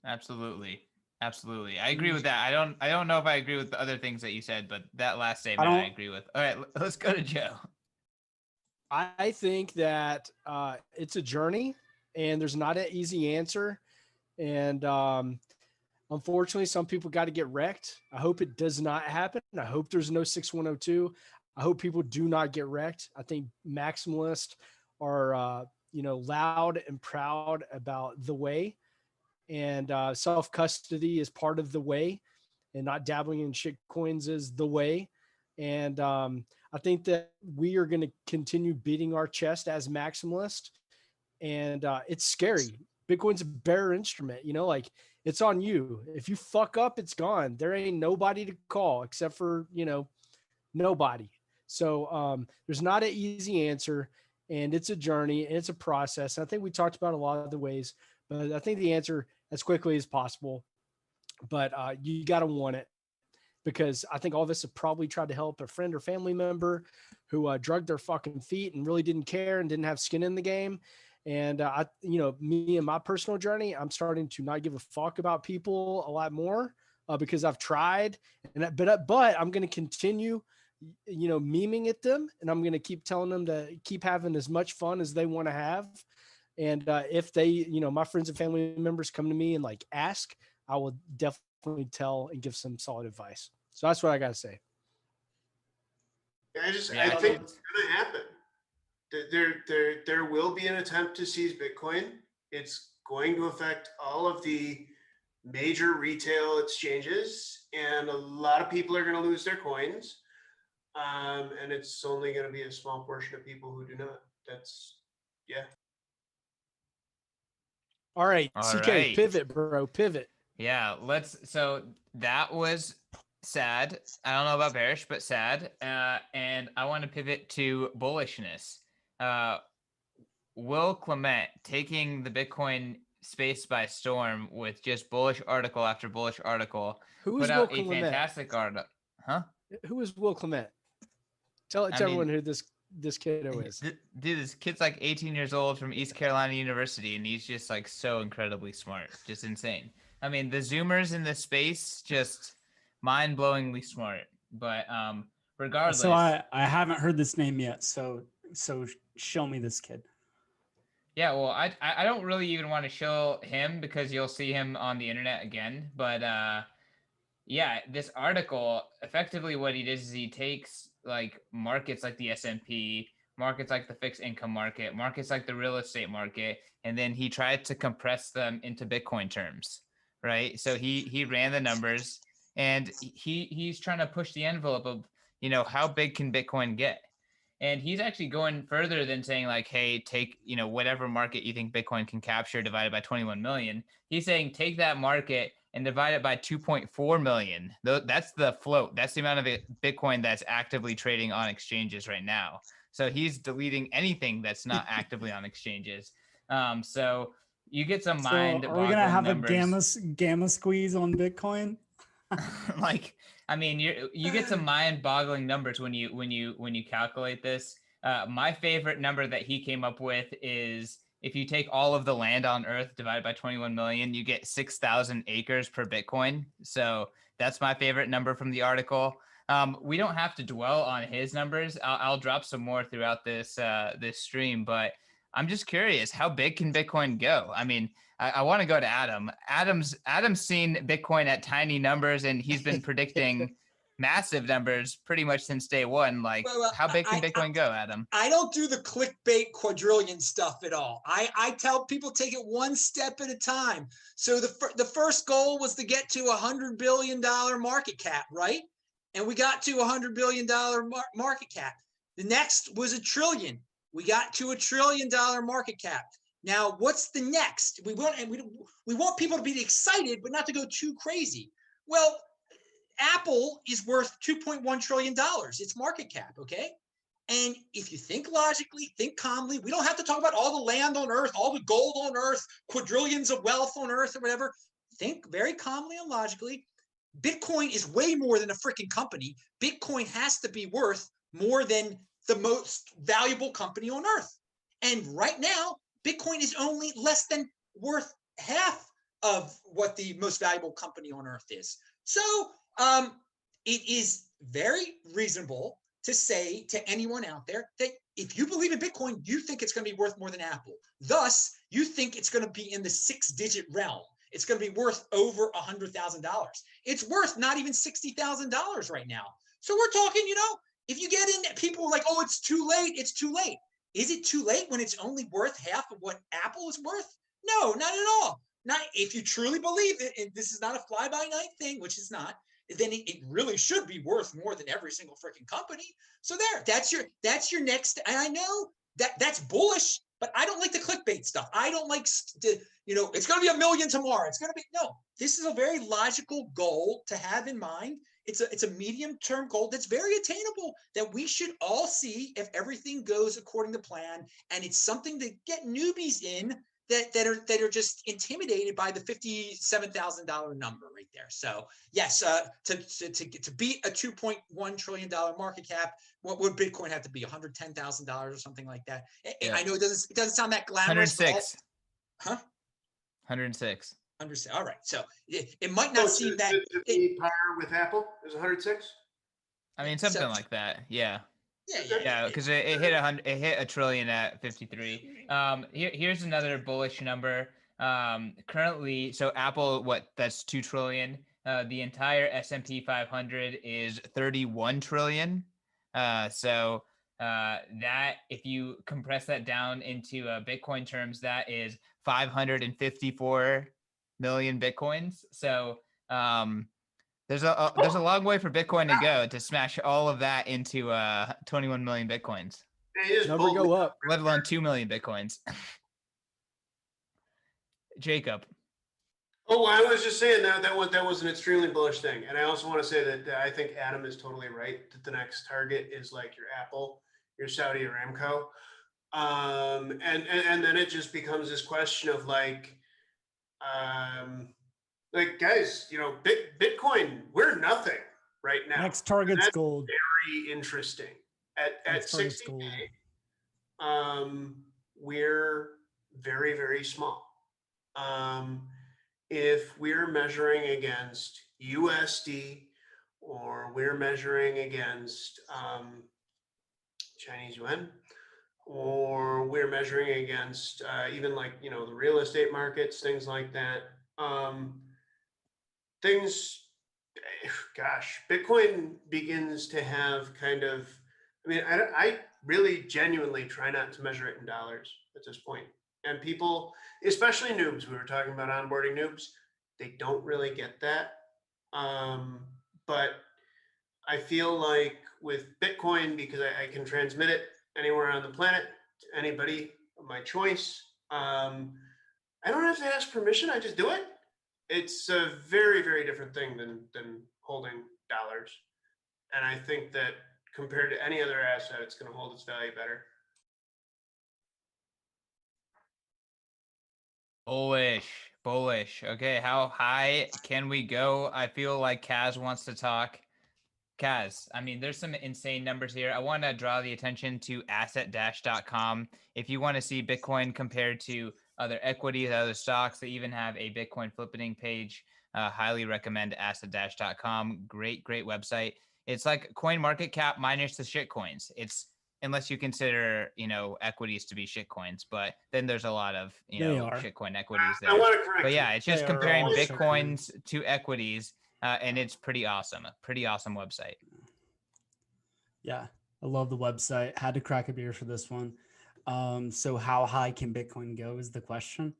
I Absolutely. I agree with that. I don't know if I agree with the other things that you said, but that last statement I agree with. All right, let's go to Joe. I think that it's a journey and there's not an easy answer. And unfortunately, some people got to get wrecked. I hope it does not happen. I hope there's no 6102. I hope people do not get wrecked. I think maximalists are, loud and proud about the way, and self-custody is part of the way, and not dabbling in shit coins is the way. And I think that we are going to continue beating our chest as maximalists, and it's scary. Bitcoin's a bearer instrument, like it's on you. If you fuck up, it's gone. There ain't nobody to call except for, nobody. So there's not an easy answer, and it's a journey and it's a process. And I think we talked about a lot of the ways, but I think the answer as quickly as possible, but you got to want it, because I think all of us have probably tried to help a friend or family member who drugged their fucking feet and really didn't care and didn't have skin in the game. And me and my personal journey, I'm starting to not give a fuck about people a lot more because I've tried, but I'm going to continue, memeing at them, and I'm going to keep telling them to keep having as much fun as they want to have. And if they, my friends and family members come to me and like ask, I will definitely tell and give some solid advice. So that's what I got to say. I think it's gonna happen. There will be an attempt to seize Bitcoin. It's going to affect all of the major retail exchanges, and a lot of people are going to lose their coins. And it's only going to be a small portion of people who do not. Yeah. All right, All CK, right. pivot, bro, pivot. Yeah, so that was sad. I don't know about bearish, but sad. And I want to pivot to bullishness. Will Clement taking the Bitcoin space by storm with just bullish article after bullish article. Who put is out Will a Clement? fantastic article. Huh? Who is Will Clement? Tell everyone who this kiddo is. Dude, this kid's like 18 years old from East Carolina University, and he's just like so incredibly smart, just insane. I mean, the Zoomers in this space just mind-blowingly smart. But regardless, So I haven't heard this name yet. So show me this kid. yeah, well, I don't really even want to show him because you'll see him on the internet again. But yeah, this article, effectively what he does is he takes like markets like the S&P, markets like the fixed income market, markets like the real estate market, and then he tried to compress them into Bitcoin terms, right? So he ran the numbers, and he's trying to push the envelope of, how big can Bitcoin get? And he's actually going further than saying like, hey, take, whatever market you think Bitcoin can capture divided by 21 million. He's saying take that market and divide it by 2.4 million. That's the float. That's the amount of Bitcoin that's actively trading on exchanges right now. So he's deleting anything that's not actively on exchanges. So you get some mind. So are we gonna have numbers. a gamma squeeze on Bitcoin? Like, I mean, you get some mind-boggling numbers when you calculate this. My favorite number that he came up with is if you take all of the land on Earth divided by 21 million, you get 6,000 acres per Bitcoin. So that's my favorite number from the article. We don't have to dwell on his numbers. I'll drop some more throughout this stream, but I'm just curious, how big can Bitcoin go? I mean, I want to go to Adam. Adam's seen Bitcoin at tiny numbers, and he's been predicting massive numbers pretty much since day one. Like, Well, how big can Bitcoin go, Adam? I don't do the clickbait quadrillion stuff at all. I tell people take it one step at a time. So the first goal was to get to $100 billion market cap, right? And we got to $100 billion market cap. The next was $1 trillion. We got to $1 trillion market cap. Now, what's the next? We want people to be excited, but not to go too crazy. Well, Apple is worth $2.1 trillion. Its market cap, okay? And if you think logically, think calmly, we don't have to talk about all the land on Earth, all the gold on Earth, quadrillions of wealth on Earth or whatever. Think very calmly and logically. Bitcoin is way more than a freaking company. Bitcoin has to be worth more than the most valuable company on Earth. And right now, Bitcoin is only less than worth half of what the most valuable company on Earth is. So it is very reasonable to say to anyone out there that if you believe in Bitcoin, you think it's going to be worth more than Apple. Thus, you think it's going to be in the 6-digit realm. It's going to be worth over $100,000. It's worth not even $60,000 right now. So we're talking, if you get in, people are like, oh, it's too late. It's too late. Is it too late when it's only worth half of what Apple is worth? No, not at all. Not if you truly believe it, and this is not a fly-by-night thing, which is not, then it really should be worth more than every single freaking company. So that's your next. And I know that's bullish, but I don't like the clickbait stuff. I don't like it's going to be 1 million tomorrow. It's going to be This is a very logical goal to have in mind. It's a medium-term goal that's very attainable that we should all see if everything goes according to plan. And it's something to get newbies in that are just intimidated by the $57,000 number right there. So yes, to beat a $2.1 trillion market cap, what would Bitcoin have to be? $110,000 or something like that. Yeah. I know it doesn't sound that glamorous. 106. Huh? 106. All right. So it might not seem that the par with Apple is 106. I mean, something like that. Yeah. Yeah, because it hit $1 trillion at 53. Here's another bullish number. Currently, so Apple, that's 2 trillion. The entire S&P 500 is 31 trillion. So That if you compress that down into Bitcoin terms, that is 554 million Bitcoins. So there's a long way for Bitcoin to go to smash all of that into 21 million Bitcoins. Never go up. Let alone 2 million Bitcoins. Jacob. Oh, I was just saying that was an extremely bullish thing, and I also want to say that I think Adam is totally right that the next target is like your Apple, your Saudi Aramco, and then it just becomes this question of like guys, you know, Bitcoin, we're nothing right now. Next target's That's gold. very interesting. At Next target's 60K, gold. we're very, very small. If we're measuring against USD or we're measuring against Chinese yuan, or we're measuring against even like, you know, the real estate markets, things like that. Gosh, Bitcoin begins to have kind of, I mean, I really genuinely try not to measure it in dollars at this point. And people, especially noobs, we were talking about onboarding noobs, they don't really get that. But I feel like with Bitcoin, because I can transmit it anywhere on the planet to anybody of my choice, I don't have to ask permission. I just do it. It's a very, very different thing than holding dollars. And I think that compared to any other asset, it's going to hold its value better. Bullish. Okay, how high can we go? I feel like Kaz wants to talk. Kaz, I mean, there's some insane numbers here. I want to draw the attention to asset-com. If you want to see Bitcoin compared to other equities, other stocks, they even have a Bitcoin flipping page. Highly recommend asset-com. Great website. It's like coin market cap minus the shit coins. It's unless you consider, you know, equities to be shit coins, but then there's a lot of, you know, shit coin equities there. I want to correct But yeah, you. it's just They are comparing all shit Bitcoins to equities. And it's pretty awesome. A pretty awesome website. Yeah, I love the website. Had to crack a beer for this one. So how high can Bitcoin go is the question.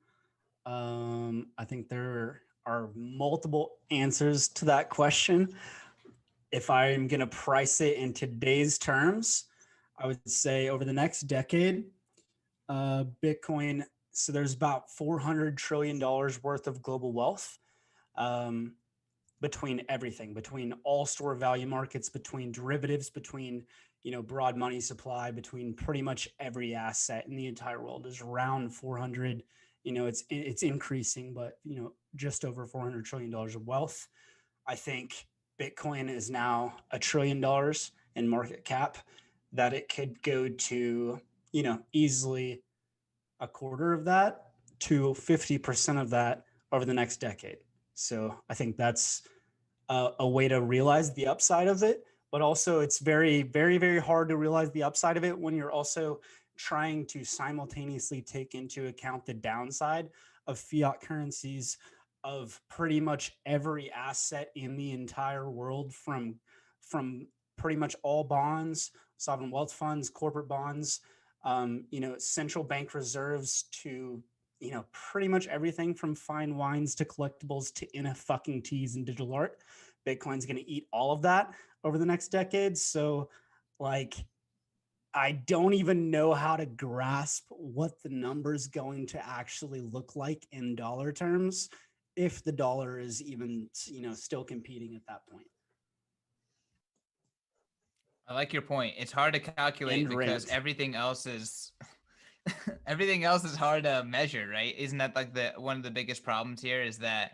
I think there are multiple answers to that question. If I'm going to price it in today's terms, I would say over the next decade, Bitcoin, so there's about $400 trillion worth of global wealth. Between everything, between all store value markets, between derivatives, between, you know, broad money supply, between pretty much every asset in the entire world is around 400. You know, it's increasing, but, you know, just over $400 trillion of wealth. I think Bitcoin is now $1 trillion in market cap, that it could go to, you know, easily a quarter of that to 50% of that over the next decade. So I think that's a way to realize the upside of it, but also it's very, very, very hard to realize the upside of it when you're also trying to simultaneously take into account the downside of fiat currencies, of pretty much every asset in the entire world, from pretty much all bonds, sovereign wealth funds, corporate bonds, you know, central bank reserves, to, you know, pretty much everything from fine wines to collectibles to NFTs and digital art. Bitcoin's going to eat all of that over the next decade. So, like, I don't even know how to grasp what the number's going to actually look like in dollar terms, if the dollar is even, you know, still competing at that point. I like your point. It's hard to calculate because everything else is everything else is hard to measure, right? Isn't that like one of the biggest problems here is that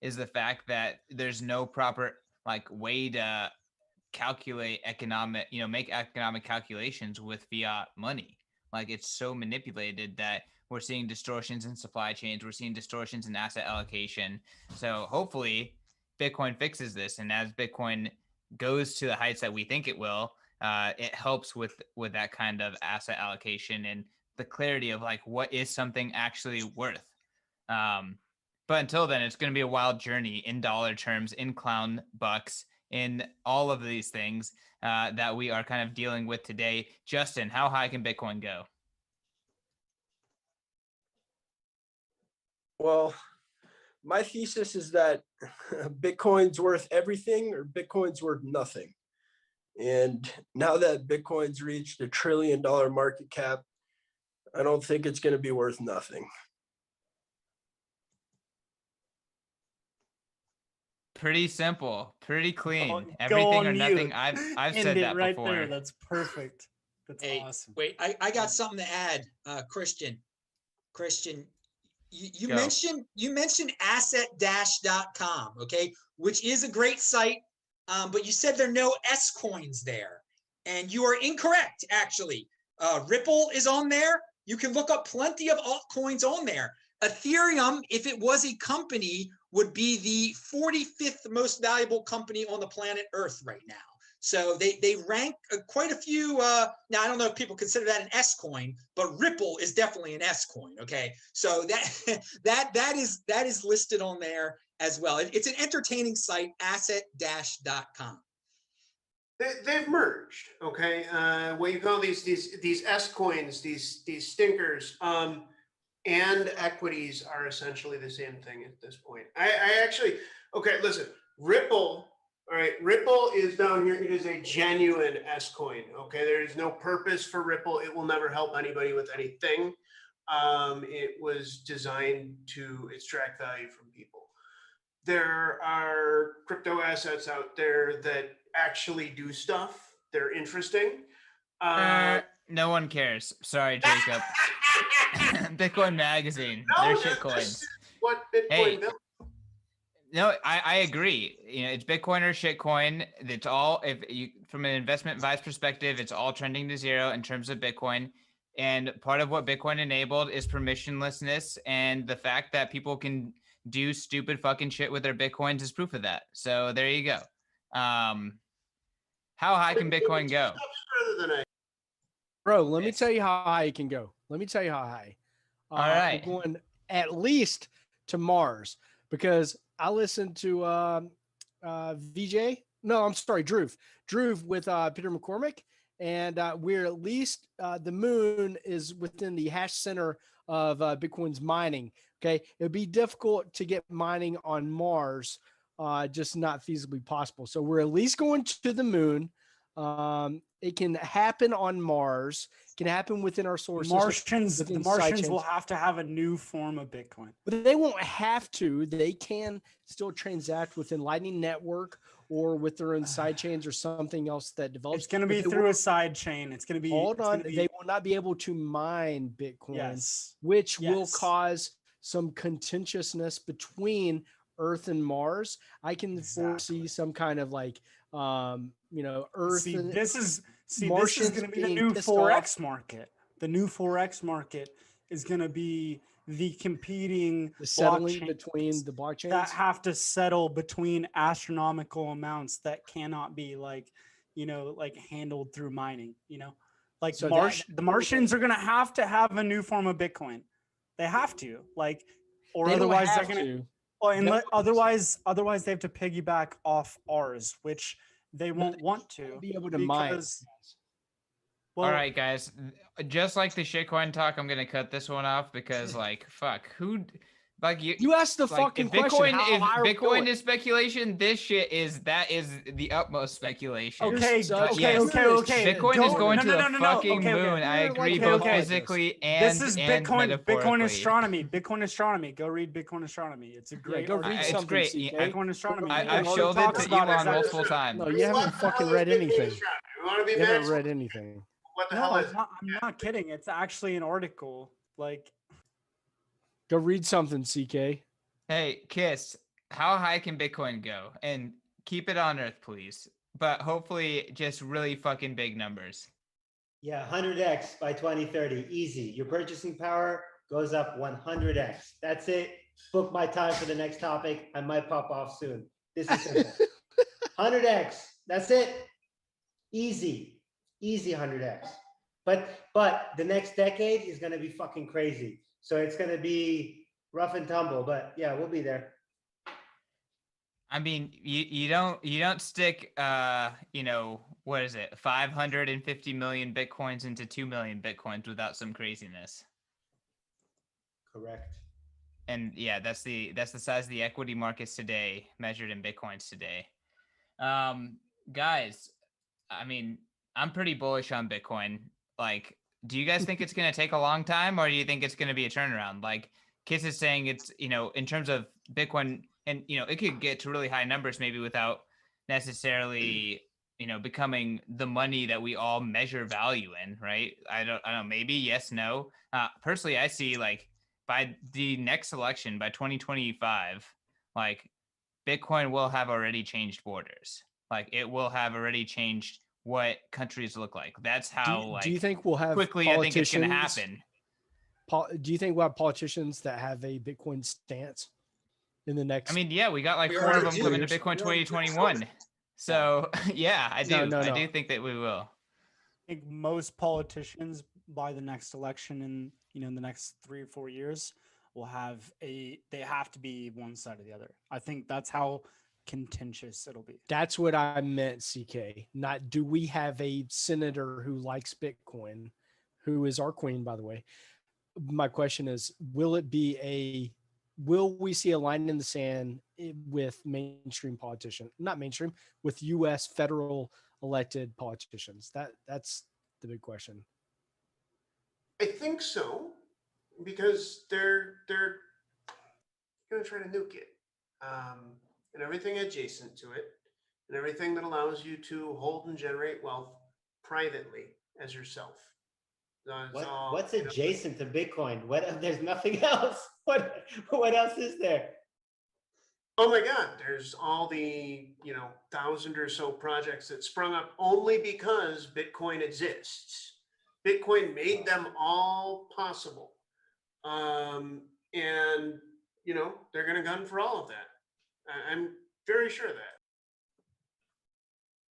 is the fact that there's no proper like way to calculate economic, you know, make economic calculations with fiat money. Like it's so manipulated that we're seeing distortions in supply chains. We're seeing distortions in asset allocation. So hopefully Bitcoin fixes this. And as Bitcoin goes to the heights that we think it will, it helps with that kind of asset allocation and the clarity of like, what is something actually worth? But until then, it's going to be a wild journey in dollar terms, in clown bucks, in all of these things that we are kind of dealing with today. Justin, how high can Bitcoin go? Well, my thesis is that Bitcoin's worth everything or Bitcoin's worth nothing. And now that Bitcoin's reached $1 trillion market cap, I don't think it's going to be worth nothing. Pretty simple, pretty clean. Go Everything on or nothing. mute. I've End said it that right before. there. That's perfect. That's Hey, awesome. wait, I got something to add, Christian. Christian, you Go. mentioned asset-.com, okay, which is a great site, but you said there are no S coins there, and you are incorrect. Actually, Ripple is on there. You can look up plenty of altcoins on there. Ethereum, if it was a company, would be the 45th most valuable company on the planet Earth right now. So they rank quite a few. Now I don't know if people consider that an S coin, but Ripple is definitely an S coin. Okay, so that is listed on there as well. It's an entertaining site, asset-.com. They've merged. Okay, what you call these S coins, these stinkers, and equities are essentially the same thing at this point. I actually, okay, listen, Ripple. All right, Ripple is down here. It is a genuine S coin. Okay, there is no purpose for Ripple. It will never help anybody with anything. It was designed to extract value from people. There are crypto assets out there that actually do stuff. They're interesting. No one cares. Sorry, Jacob. Bitcoin Magazine. They're shit coins. This is what Bitcoin Hey. built. No, I agree. You know, it's Bitcoin or shitcoin. It's all, if you, from an investment advice perspective, it's all trending to zero in terms of Bitcoin. And part of what Bitcoin enabled is permissionlessness, and the fact that people can do stupid fucking shit with their Bitcoins is proof of that. So there you go. How high can Bitcoin go? Further than I. Bro, let me tell you how high it can go. Let me tell you how high. All right. I'm going at least to Mars, because I listened to VJ. No, I'm sorry, Drew with Peter McCormick. And we're at least the moon is within the hash center of Bitcoin's mining. Okay. It would be difficult to get mining on Mars, just not feasibly possible. So we're at least going to the moon. It can happen on Mars. It can happen within our solar system. The Martians will have to have a new form of Bitcoin. But they won't have to. They can still transact within Lightning Network or with their own side chains or something else that develops. It's going to be through a side chain. It's going to be. Hold on. They will not be able to mine Bitcoin, Yes. which will cause some contentiousness between Earth and Mars. I can foresee some kind of like, Earth. This is Martians going to be the being new pissed Forex off. market. The new Forex market is going to be the competing The settling blockchains between the blockchains that have to settle between astronomical amounts that cannot be handled through mining. Like So the Martians are going to have a new form of Bitcoin. They have to, or They don't otherwise they're have going to. Well, and No. otherwise they have to piggyback off ours, which they won't want to be able to mine. Well, all right, guys. Just like the shitcoin talk, I'm gonna cut this one off because, fuck, you asked the fucking if question. Bitcoin, How if high are we Bitcoin going? is speculation, this shit is the utmost speculation. okay. Bitcoin is going to the fucking moon. I agree, both physically and this is Bitcoin. metaphorically. Bitcoin astronomy. Go read Bitcoin astronomy. It's a great. go read It's something. great. CK. Bitcoin astronomy. I've showed it to Elon multiple times. No, you haven't fucking read anything. You want to be You haven't mad? read anything. What the No, hell is I'm not kidding. It's actually an article. Go read something, CK. Hey, Kiss, how high can Bitcoin go? And keep it on Earth, please. But hopefully just really fucking big numbers. Yeah, 100x by 2030, easy. Your purchasing power goes up 100x. That's it. Book my time for the next topic. I might pop off soon. This is simple. 100x. That's it. Easy 100x. But the next decade is going to be fucking crazy. So it's going to be rough and tumble. But yeah, we'll be there. I mean, you don't stick what is it, 550 million bitcoins into 2 million bitcoins without some craziness. Correct. And yeah, that's the size of the equity markets today, measured in bitcoins today. Guys, I mean, I'm pretty bullish on Bitcoin. Like, do you guys think it's going to take a long time, or do you think it's going to be a turnaround? Like, Kiss is saying it's, in terms of Bitcoin, and, it could get to really high numbers maybe without necessarily, becoming the money that we all measure value in, right? I don't know, maybe yes, no. Personally, I see like by the next election, by 2025, like Bitcoin will have already changed borders. Like it will have already changed what countries look like. That's how do you think we'll have quickly I think it's going to happen. Do you think we'll have politicians that have a Bitcoin stance in the next? I mean, yeah, we got like We 4 of already them do. coming to Bitcoin 2021. So yeah, I do. No. I do think that we will. I think most politicians by the next election in the next 3 or 4 years will they have to be one side or the other. I think that's how contentious it'll be. That's what I meant, CK. Not do we have a senator who likes Bitcoin, who is our queen, by the way. My question is, will we see a line in the sand with mainstream politicians, not mainstream, with U.S. federal elected politicians? That's the big question. I think so, because they're going to try to nuke it, and everything adjacent to it, and everything that allows you to hold and generate wealth privately as yourself. What's adjacent to Bitcoin? There's nothing else. What else is there? Oh my God, there's all the 1,000 or so projects that sprung up only because Bitcoin exists. Bitcoin made them all possible. And they're going to gun for all of that. I'm very sure of that.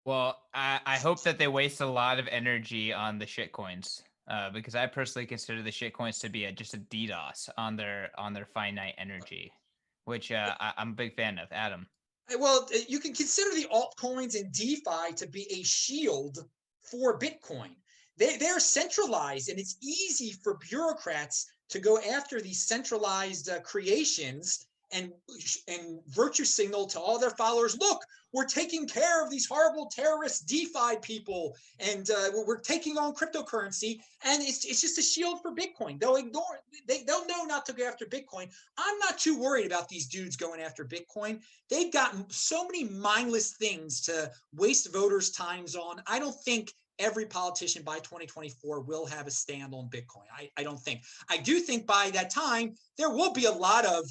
Well, I hope that they waste a lot of energy on the shitcoins, because I personally consider the shitcoins to be just a DDoS on their finite energy, which I'm a big fan of. Adam. Well, you can consider the altcoins and DeFi to be a shield for Bitcoin. They're centralized, and it's easy for bureaucrats to go after these centralized creations and virtue signal to all their followers, look, we're taking care of these horrible terrorist DeFi people, and we're taking on cryptocurrency, and it's just a shield for Bitcoin. They'll ignore it. They'll know not to go after Bitcoin. I'm not too worried about these dudes going after Bitcoin. They've got so many mindless things to waste voters' times on. I don't think every politician by 2024 will have a stand on Bitcoin. I don't think. I do think by that time, there will be a lot of,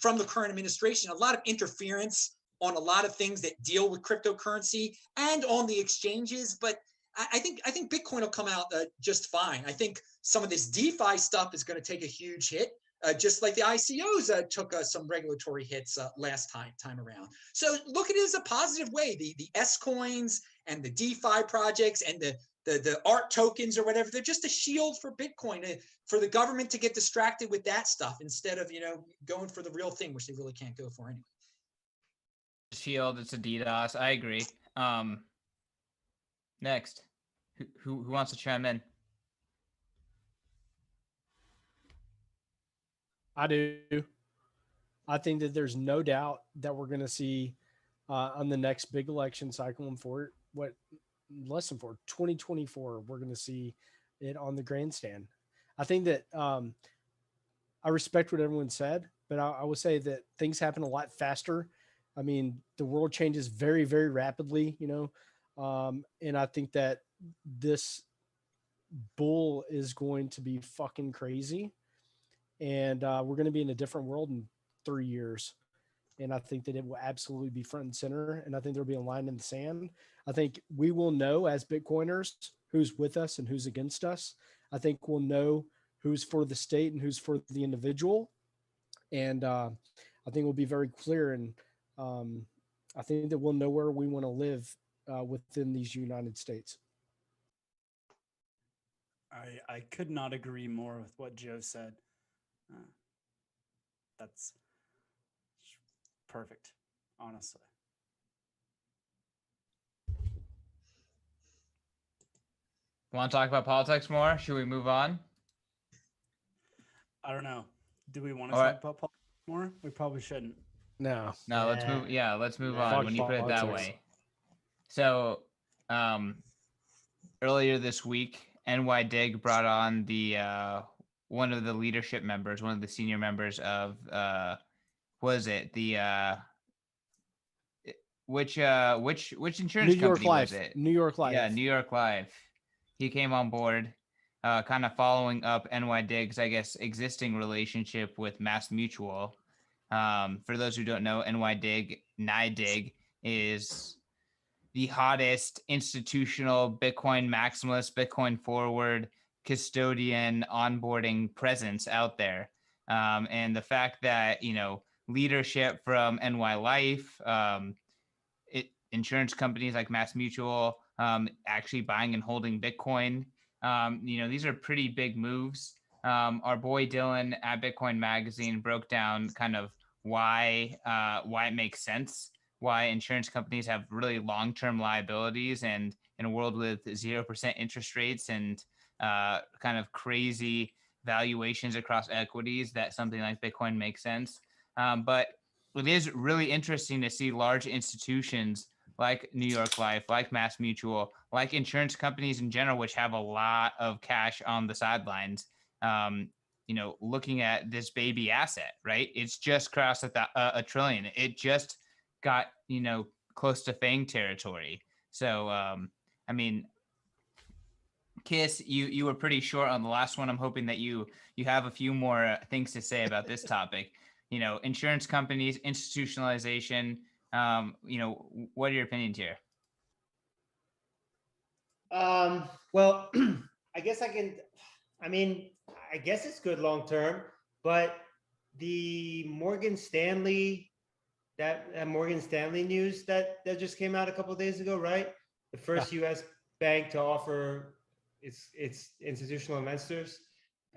from the current administration, a lot of interference on a lot of things that deal with cryptocurrency and on the exchanges. But I think Bitcoin will come out just fine. I think some of this DeFi stuff is going to take a huge hit. Just like the ICOs took some regulatory hits last time around. So look at it as a positive way. The S coins and the DeFi projects and the art tokens or whatever, they're just a shield for Bitcoin, for the government to get distracted with that stuff instead of going for the real thing, which they really can't go for anyway. Shield, it's a DDoS. I agree. Next, who wants to chime in? I do. I think that there's no doubt that we're going to see on the next big election cycle in 2024, we're going to see it on the grandstand. I think that I respect what everyone said, but I would say that things happen a lot faster. I mean, the world changes very, very rapidly, and I think that this bull is going to be fucking crazy. And we're going to be in a different world in 3 years. And I think that it will absolutely be front and center. And I think there'll be a line in the sand. I think we will know as Bitcoiners who's with us and who's against us. I think we'll know who's for the state and who's for the individual. And I think we'll be very clear. And I think that we'll know where we want to live within these United States. I could not agree more with what Joe said. That's perfect. honestly. Want to talk about politics more? Should we move on? I don't know. Do we want to All talk right. about politics more? We probably shouldn't. No. No, let's Yeah. move. Yeah, let's move Nah. on Fuck when you put it that politics. way. So, earlier this week, NY Dig brought on the one of the leadership members, one of the senior members of was it the which insurance New York company was Life. it? New York Life. Yeah, New York Life. He came on board, kind of following up NY Dig's, I guess, existing relationship with Mass Mutual. For those who don't know, NYDIG is the hottest institutional Bitcoin maximalist, Bitcoin forward custodian onboarding presence out there. And the fact that, leadership from NY Life, insurance companies like Mass Mutual, actually buying and holding Bitcoin, these are pretty big moves. Our boy Dylan at Bitcoin Magazine broke down kind of why it makes sense, why insurance companies have really long-term liabilities, and in a world with 0% interest rates and kind of crazy valuations across equities, that something like Bitcoin makes sense. But it is really interesting to see large institutions like New York Life, like Mass Mutual, like insurance companies in general, which have a lot of cash on the sidelines, looking at this baby asset, right? It's just crossed a trillion. It just got, close to FANG territory. So, Kiss, you were pretty short on the last one. I'm hoping that you have a few more things to say about this topic. Insurance companies, institutionalization. What are your opinions here? Well, I guess I guess it's good long term, but the Morgan Stanley news that just came out a couple of days ago, right? The first U.S. bank to offer its institutional investors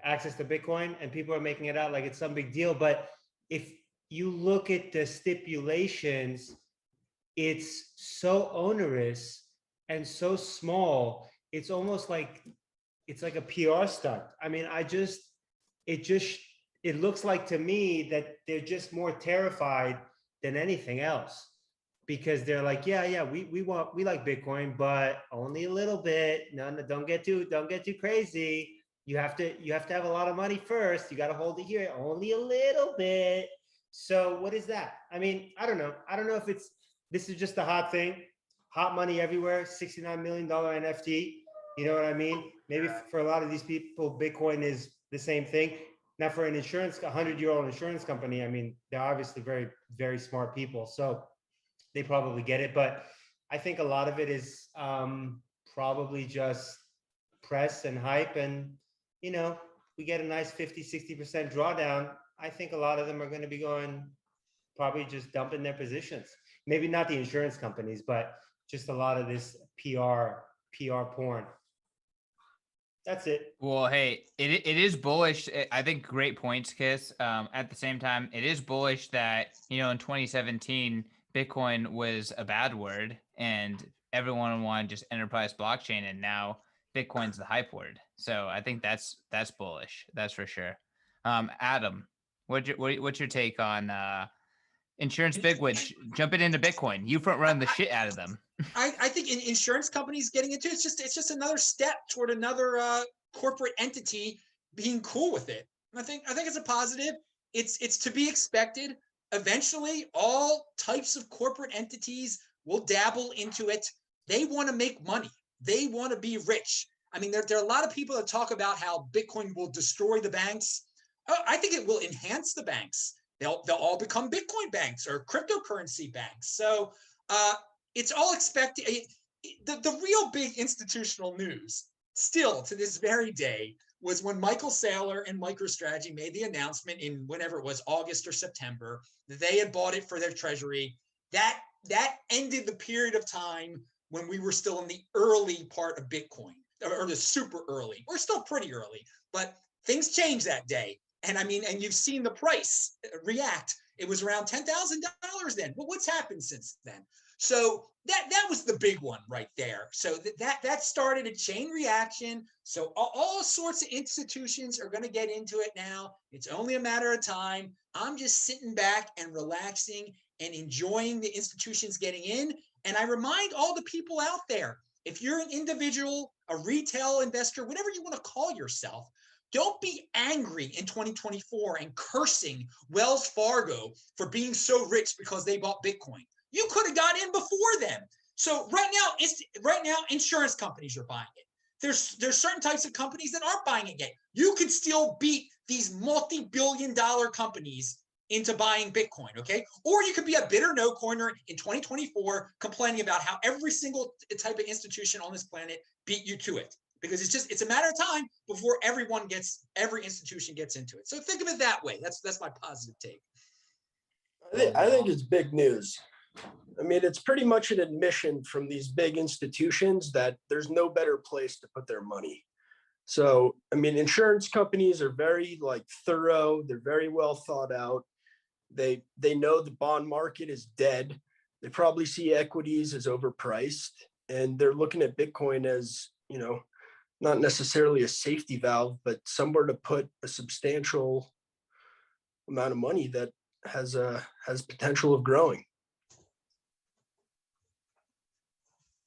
access to Bitcoin, and people are making it out like it's some big deal. But if you look at the stipulations, it's so onerous and so small. It's almost like it's like a PR stunt. I mean, it looks like to me that they're just more terrified than anything else, because they're like, we like Bitcoin, but only a little bit. No, don't get too crazy. You have to have a lot of money first. You got to hold it here only a little bit. So what is that? I mean, I don't know if this is just a hot thing, hot money everywhere, $69 million NFT. You know what I mean? Maybe for a lot of these people, Bitcoin is the same thing. Now, for an 100-year-old insurance company, I mean, they're obviously very, very smart people, so they probably get it. But I think a lot of it is probably just press and hype, and we get a nice 50-60% drawdown. I think a lot of them are going to be going, probably just dumping their positions. Maybe not the insurance companies, but just a lot of this PR porn. That's it. Well, hey, it is bullish. I think great points, Kiss. At the same time, it is bullish that, in 2017, Bitcoin was a bad word and everyone wanted just enterprise blockchain, and now Bitcoin's the hype word. So I think that's bullish. That's for sure. Adam, what's your take on insurance bigwigs jumping into Bitcoin? You front run the shit out of them. I think insurance companies getting into it's just another step toward another corporate entity being cool with it. And I think it's a positive. It's to be expected. Eventually, all types of corporate entities will dabble into it. They want to make money. They want to be rich. I mean, there are a lot of people that talk about how Bitcoin will destroy the banks. I think it will enhance the banks. They'll all become Bitcoin banks or cryptocurrency banks. So it's all expected. The real big institutional news still to this very day was when Michael Saylor and MicroStrategy made the announcement in whenever it was, August or September, that they had bought it for their treasury. That ended the period of time when we were still in the early part of Bitcoin, or the super early. We're still pretty early, but things changed that day. And I mean, and you've seen the price react. It was around $10,000 then. Well, what's happened since then? So that was the big one right there. So that started a chain reaction. So all sorts of institutions are going to get into it now. It's only a matter of time. I'm just sitting back and relaxing and enjoying the institutions getting in. And I remind all the people out there, if you're an individual, a retail investor, whatever you want to call yourself, don't be angry in 2024 and cursing Wells Fargo for being so rich because they bought Bitcoin. You could have got in before them. So right now, insurance companies are buying it. There's certain types of companies that aren't buying it yet. You could still beat these multi-billion-dollar companies into buying Bitcoin, okay? Or you could be a bitter no-coiner in 2024 complaining about how every single type of institution on this planet beat you to it. Because it's a matter of time before every institution gets into it. So think of it that way. That's my positive take. I think it's big news. I mean, it's pretty much an admission from these big institutions that there's no better place to put their money. So, I mean, insurance companies are very thorough. They're very well thought out. They know the bond market is dead. They probably see equities as overpriced, and they're looking at Bitcoin as, not necessarily a safety valve, but somewhere to put a substantial amount of money that has potential of growing.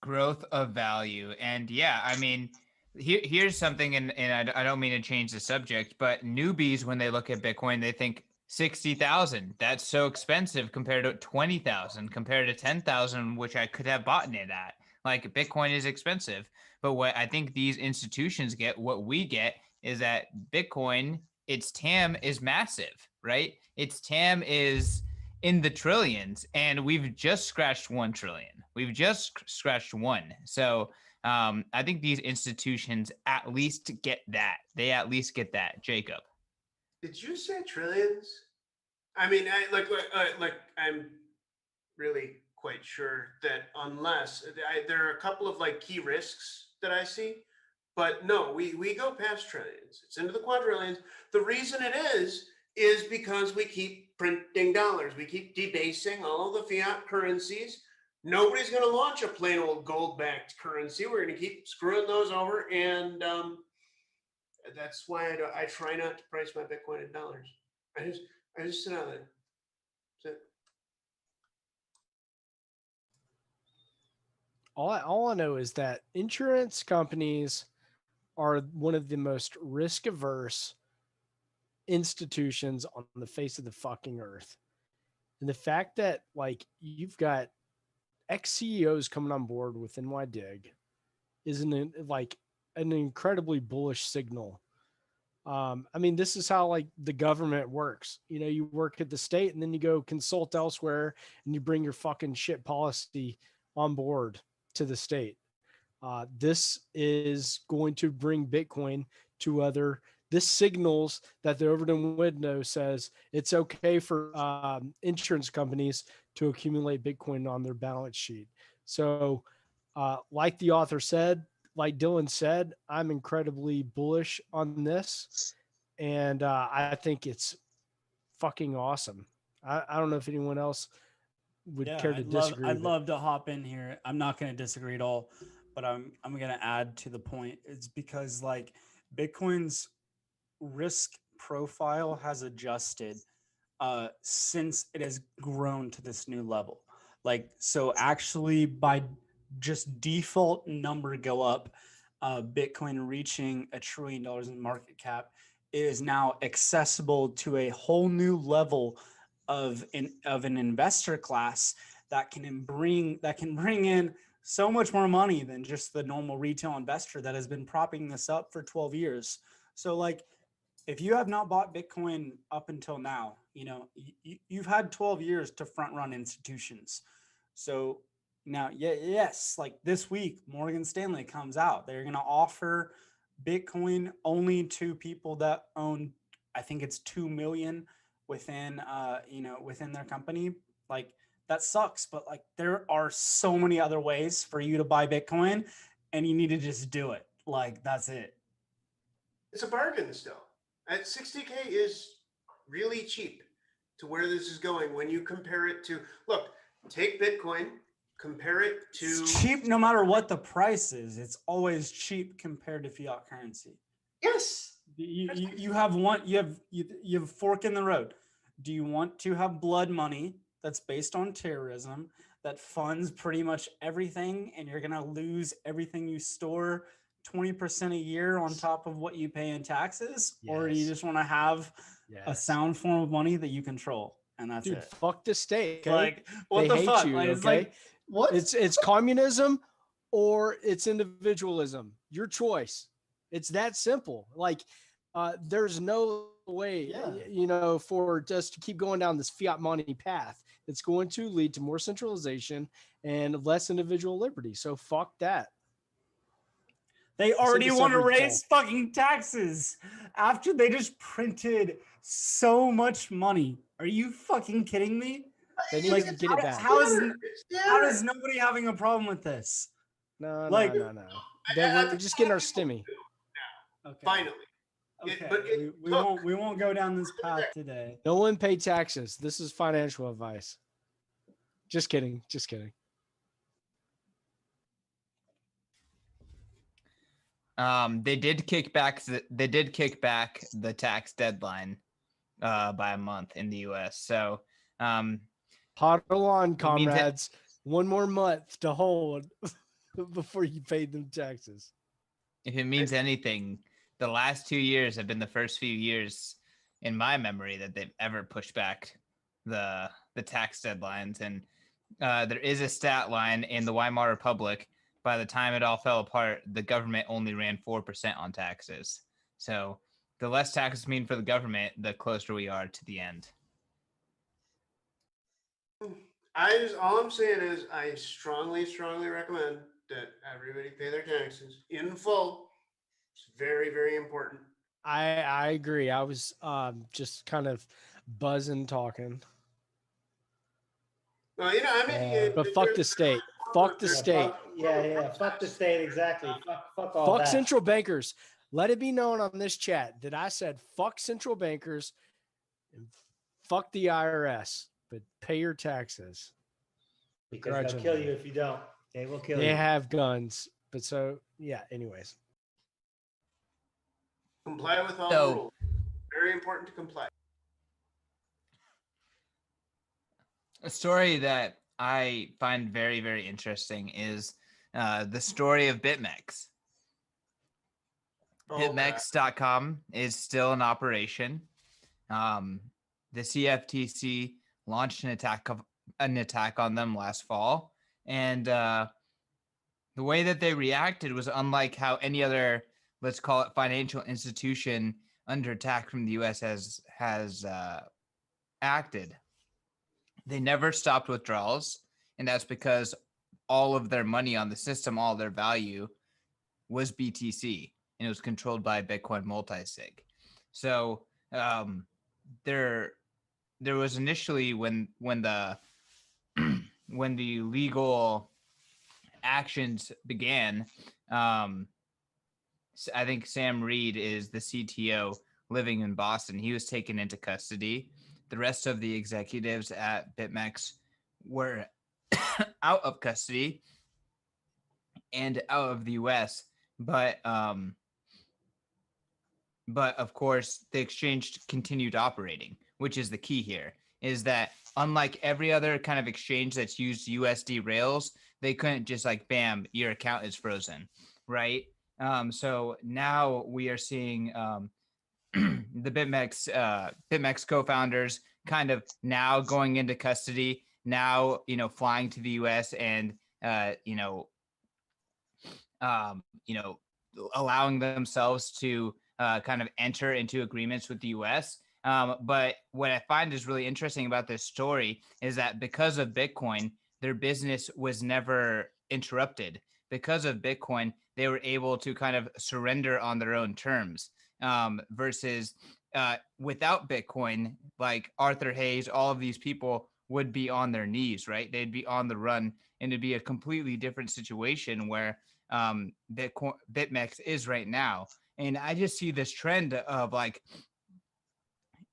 Growth of value. And yeah, I mean, here's something, and I don't mean to change the subject, but newbies, when they look at Bitcoin, they think 60,000. That's so expensive compared to 20,000, compared to 10,000, which I could have bought it at. Like, Bitcoin is expensive. But what I think these institutions get, what we get, is that Bitcoin, its TAM is massive, right? Its TAM is in the trillions, and we've just scratched 1 trillion. We've just scratched one. So I think these institutions at least get that. They at least get that. Jacob. Did you say trillions? I mean, I'm really quite sure that unless there are a couple of key risks that I see, but no, we go past trillions. It's into the quadrillions. The reason it is because we keep printing dollars. We keep debasing all of the fiat currencies. Nobody's going to launch a plain old gold-backed currency. We're going to keep screwing those over, and that's why I try not to price my Bitcoin in dollars. I just sit out there. That's it. All I know is that insurance companies are one of the most risk-averse institutions on the face of the fucking earth. And the fact that you've got ex-CEOs coming on board with NYDIG is an incredibly bullish signal. I mean, this is how the government works. You work at the state and then you go consult elsewhere and you bring your fucking shit policy on board to the state. This is going to bring Bitcoin to this signals that the Overton window says it's okay for insurance companies to accumulate Bitcoin on their balance sheet. So like the author said, like Dylan said, I'm incredibly bullish on this. And I think it's fucking awesome. I don't know if anyone else would care to disagree. I'd love to hop in here. I'm not going to disagree at all, but I'm going to add to the point. It's because Bitcoin's risk profile has adjusted since it has grown to this new level. So actually by just default number go up, Bitcoin reaching $1 trillion in market cap is now accessible to a whole new level of an investor class that can bring in so much more money than just the normal retail investor that has been propping this up for 12 years. So if you have not bought Bitcoin up until now, you've had 12 years to front run institutions. So now, yes, this week, Morgan Stanley comes out. They're going to offer Bitcoin only to people that own, I think it's 2 million within their company. That sucks, but there are so many other ways for you to buy Bitcoin, and you need to just do it. That's it. It's a bargain still. At 60K is really cheap to where this is going when you compare it to, look, take Bitcoin, compare it to It's cheap no matter what the price is. It's always cheap compared to fiat currency. yes. You have one you have a fork in the road. Do you want to have blood money that's based on terrorism that funds pretty much everything, and you're gonna lose everything you store 20% a year on top of what you pay in taxes? Or do you Yes. just want to have a Yes. sound form of money that you control, and that's Dude, it? fuck the state. Okay? Like, what They the hate fuck? you, Like, it's okay? like, what? It's communism or it's individualism. Your choice. It's that simple. Like, there's no way, Yeah. for us to keep going down this fiat money path. It's going to lead to more centralization and less individual liberty. So fuck that. They already this want to every raise fucking taxes after they just printed so much money. Are you fucking kidding me? They need Like, to get it back. how is It's nobody having a problem with this? No. Like- We're just getting our stimmy. Okay. finally. Okay. But we won't go down this path today. No one pay taxes. This is financial advice. Just kidding. Just kidding. They did kick back the tax deadline by a month in the US. So Huddle on, means that- comrades. One more month to hold before you pay them taxes. if it means anything, the last 2 years have been the first few years in my memory that they've ever pushed back the tax deadlines. And there is a stat line in the Weimar Republic. By the time it all fell apart, the government only ran 4% on taxes. So the less taxes mean for the government, the closer we are to the end. All I'm saying is I strongly recommend that everybody pay their taxes in full. It's very, very important. I agree. I was just kind of buzzing talking. Well, I mean, But fuck the state. Fuck the state. Fuck the state. Exactly. Fuck all Fuck that. central bankers. Let it be known on this chat that I said fuck central bankers and fuck the IRS, but pay your taxes. Because they'll kill you if you don't. They will kill They you. have guns. But so, yeah, anyways. comply with all So- the rules. Very important to comply. A story that I find very, very interesting is the story of BitMEX. Oh, BitMEX.com is still in operation. The CFTC launched an attack on them last fall, and the way that they reacted was unlike how any other, let's call it, financial institution under attack from the U.S. has acted. They never stopped withdrawals, and that's because all of their money on the system, all their value, was BTC, and it was controlled by Bitcoin multisig. So there was initially when the when the legal actions began. I think Sam Reed is the CTO living in Boston. He was taken into custody. The rest of the executives at BitMEX were out of custody and out of the US, but of course the exchange continued operating, which is the key here, is that unlike every other kind of exchange that's used USD Rails, they couldn't just like, bam, your account is frozen, right? So now we are seeing the BitMEX co-founders kind of now going into custody, now, flying to the US and, allowing themselves to kind of enter into agreements with the US. But what I find is really interesting about this story is that because of Bitcoin, their business was never interrupted. Because of Bitcoin, they were able to kind of surrender on their own terms, versus without Bitcoin, like Arthur Hayes, all of these people would be on their knees, right? They'd be on the run, and it'd be a completely different situation where BitMEX is right now. And I just see this trend of like,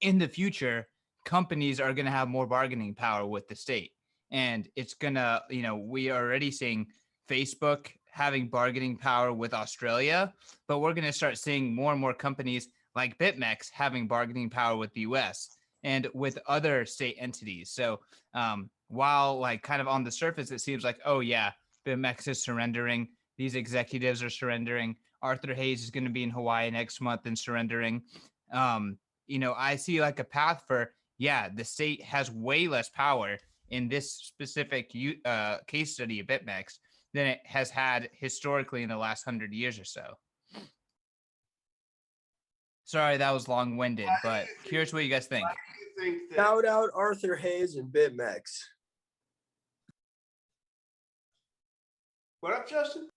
in the future, companies are going to have more bargaining power with the state. And it's going to, we are already seeing Facebook having bargaining power with Australia, but we're going to start seeing more and more companies like BitMEX having bargaining power with the US and with other state entities. So while like kind of on the surface, it seems like, oh yeah, BitMEX is surrendering. These executives are surrendering. Arthur Hayes is going to be in Hawaii next month and surrendering. I see like a path for, the state has way less power in this specific case study of BitMEX than it has had historically in the last 100 years or so. Sorry, that was long-winded, but curious what you guys think. Shout out Arthur Hayes and BitMEX. What up, Justin?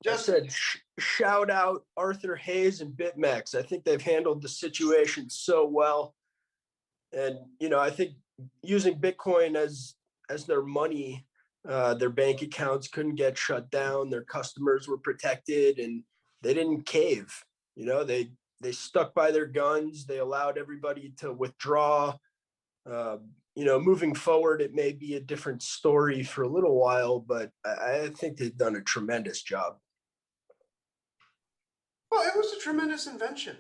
Just said shout out Arthur Hayes and BitMEX. I think they've handled the situation so well. And, I think using Bitcoin as their money, their bank accounts couldn't get shut down. Their customers were protected and they didn't cave. They stuck by their guns. They allowed everybody to withdraw. Moving forward, it may be a different story for a little while, but I think they've done a tremendous job. Well, it was a tremendous invention.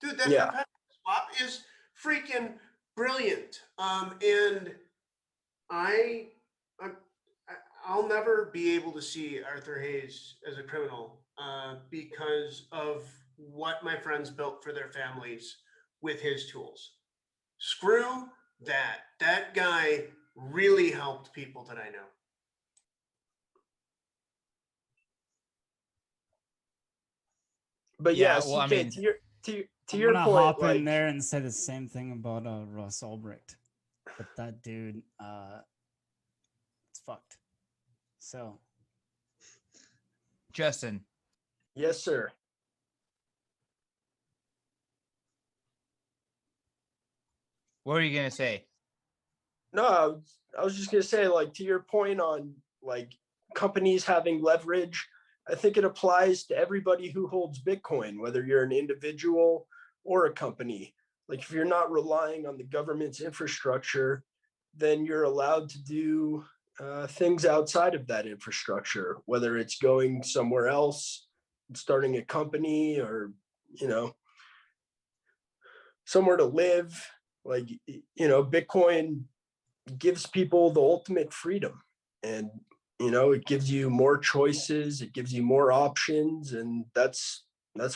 Dude, that perpetual swap is freaking brilliant. And I'll never be able to see Arthur Hayes as a criminal because of what my friends built for their families with his tools. Screw that. That guy really helped people that I know. But Yeah, CK, well, I mean, to I'm your gonna point, hop like, in there and say the same thing about Russ Ulbricht, but that dude, it's fucked. So, Justin. Yes, sir. What were you gonna say? No, I was just gonna say, like, to your point on like companies having leverage, I think it applies to everybody who holds Bitcoin, whether you're an individual or a company. Like, if you're not relying on the government's infrastructure, then you're allowed to do things outside of that infrastructure, whether it's going somewhere else, starting a company, or, somewhere to live. Like, Bitcoin gives people the ultimate freedom, and it gives you more choices, it gives you more options, and that's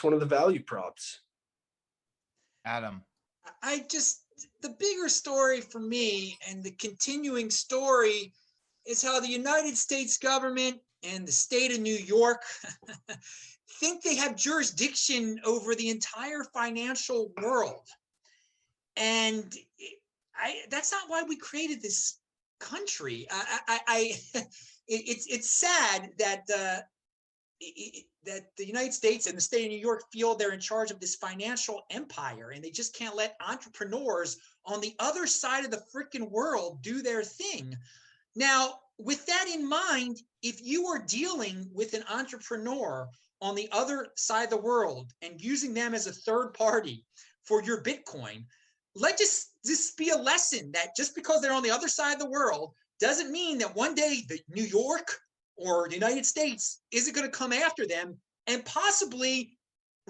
one of the value props. Adam. The bigger story for me, and the continuing story, is how the United States government and the state of New York think they have jurisdiction over the entire financial world. And that's not why we created this country. It's sad that that the United States and the state of New York feel they're in charge of this financial empire, and they just can't let entrepreneurs on the other side of the freaking world do their thing. Now, with that in mind, if you are dealing with an entrepreneur on the other side of the world and using them as a third party for your Bitcoin, let this be a lesson that just because they're on the other side of the world doesn't mean that one day the New York or the United States isn't going to come after them and possibly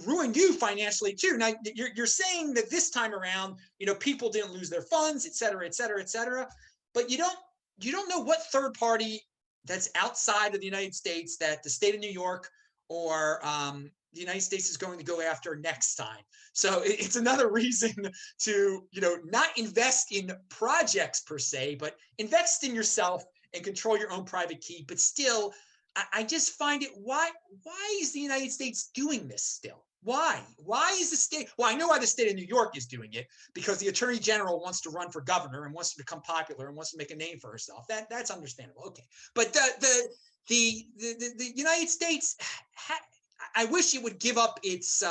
ruin you financially too. Now, you're saying that this time around, people didn't lose their funds, et cetera, et cetera, et cetera. But you don't know what third party that's outside of the United States that the state of New York or the United States is going to go after next time. So it's another reason to, not invest in projects per se, but invest in yourself and control your own private key. But still, I just find it, why is the United States doing this still? Why is the state? Well, I know why the state of New York is doing it, because the attorney general wants to run for governor and wants to become popular and wants to make a name for herself. That's understandable. Okay. But the United States, I wish it would give up its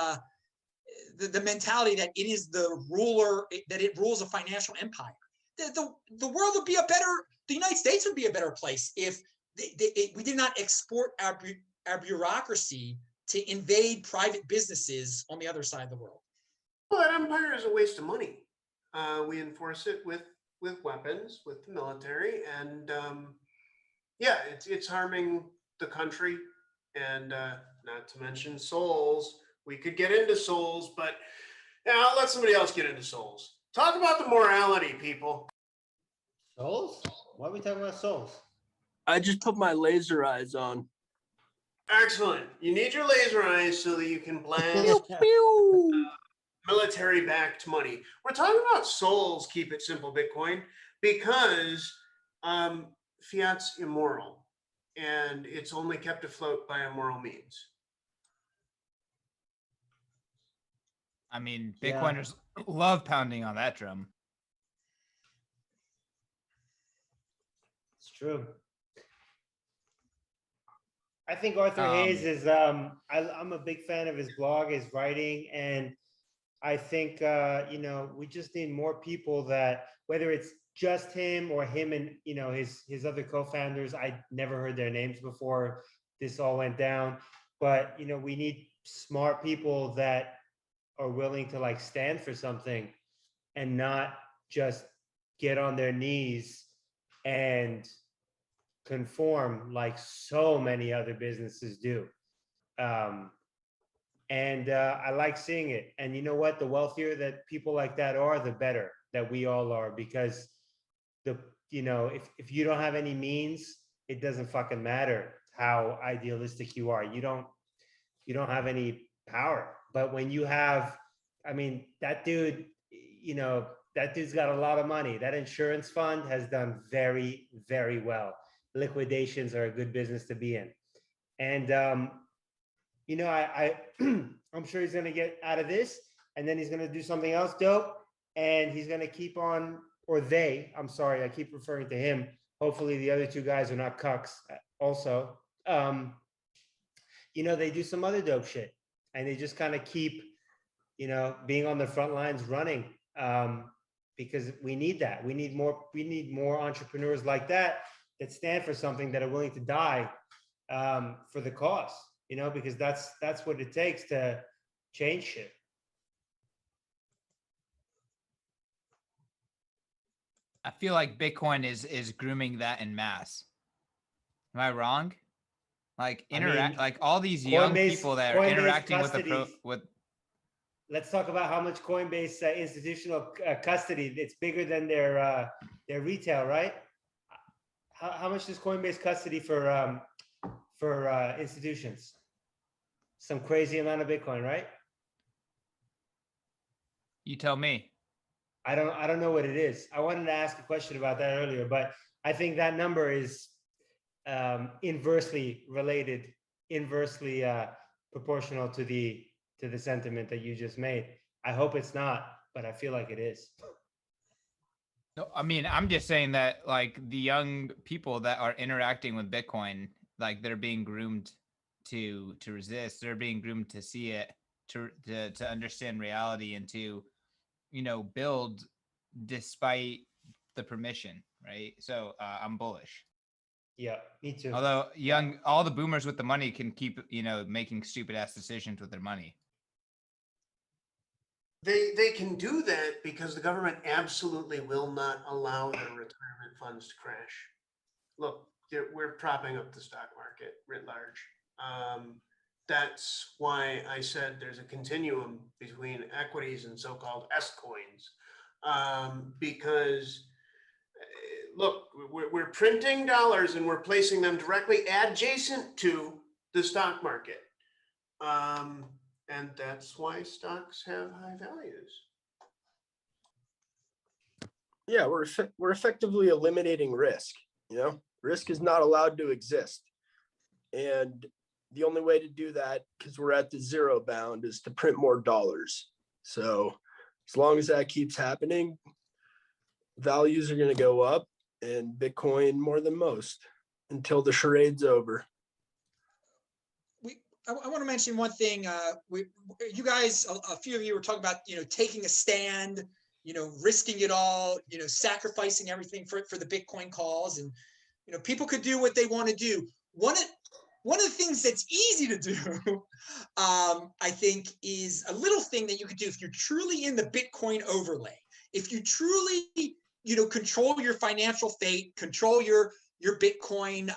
the mentality that it is the ruler, that it rules a financial empire. The world would be the United States would be a better place if we did not export our bureaucracy to invade private businesses on the other side of the world? Well, that empire is a waste of money. We enforce it with weapons, with the military, and yeah, it's harming the country, and not to mention souls. We could get into souls, but yeah, I'll let somebody else get into souls. Talk about the morality, people. Souls? Why are we talking about souls? I just put my laser eyes on. Excellent. You need your laser eyes so that you can blast military-backed money. We're talking about souls, keep it simple, Bitcoin, because fiat's immoral, and it's only kept afloat by immoral means. I mean, Bitcoiners love pounding on that drum. It's true. I think Arthur Hayes is, I'm a big fan of his blog, his writing, and I think, you know, we just need more people that, whether it's just him or him and, you know, his other co-founders, I never heard their names before this all went down, but, you know, we need smart people that are willing to like stand for something and not just get on their knees and conform like so many other businesses do. And I like seeing it. And you know what? The wealthier that people like that are, the better that we all are, because you know, if you don't have any means, it doesn't fucking matter how idealistic you are. You don't have any power. But when you have, I mean, that dude, you know, that dude's got a lot of money. That insurance fund has done very, very well. Liquidations are a good business to be in. And, you know, I'm sure he's going to get out of this, and then he's going to do something else dope, and he's going to keep on, or they, I'm sorry, I keep referring to him. Hopefully the other two guys are not cucks also. You know, they do some other dope shit, and they just kind of keep, you know, being on the front lines running, because we need that. We need more entrepreneurs like that stand for something, that are willing to die for the cause, you know, because that's what it takes to change shit. I feel like Bitcoin is grooming that en masse. Am I wrong? Like like all these young people that are interacting with. Let's talk about how much Coinbase institutional custody. It's bigger than their retail, right? How much does Coinbase custody for institutions? Some crazy amount of Bitcoin, right? You tell me. I don't know what it is. I wanted to ask a question about that earlier, but I think that number is inversely proportional to the sentiment that you just made. I hope it's not, but I feel like it is. No, I mean, I'm just saying that like the young people that are interacting with Bitcoin, like they're being groomed to resist. They're being groomed to see it, to understand reality, and to, you know, build despite the permission, right? So I'm bullish. Yeah, me too. Although all the boomers with the money can keep, you know, making stupid ass decisions with their money. They can do that because the government absolutely will not allow their retirement funds to crash. Look, we're propping up the stock market writ large. That's why I said there's a continuum between equities and so-called S coins, because look, we're printing dollars and we're placing them directly adjacent to the stock market. And that's why stocks have high values. Yeah, we're effectively eliminating risk. You know, risk is not allowed to exist. And the only way to do that, because we're at the zero bound, is to print more dollars. So as long as that keeps happening, values are going to go up, and Bitcoin more than most, until the charade's over. I want to mention one thing. You guys, a few of you were talking about, you know, taking a stand, you know, risking it all, you know, sacrificing everything for the Bitcoin cause. And, you know, people could do what they want to do. one of the things that's easy to do, I think, is a little thing that you could do if you're truly in the Bitcoin overlay. If you truly, control your financial fate, control your Bitcoin,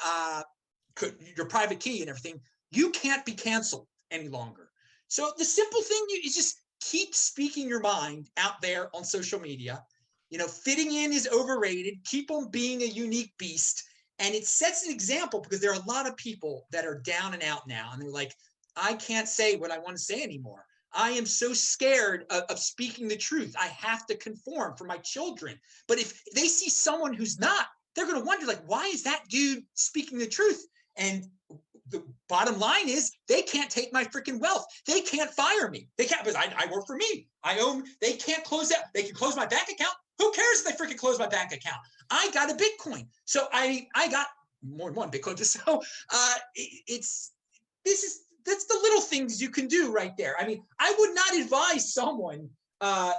your private key and everything, you can't be canceled any longer. So the simple thing is just keep speaking your mind out there on social media. Fitting in is overrated. Keep on being a unique beast. And it sets an example because there are a lot of people that are down and out now. And they're like, I can't say what I want to say anymore. I am so scared of speaking the truth. I have to conform for my children. But if they see someone who's not, they're going to wonder, like, why is that dude speaking the truth? And the bottom line is they can't take my freaking wealth. They can't fire me. They can't, because I work for me. I own, they can't close that. They can close my bank account. Who cares if they freaking close my bank account? I got a Bitcoin. So I got more than one Bitcoin. So that's the little things you can do right there. I mean, I would not advise someone,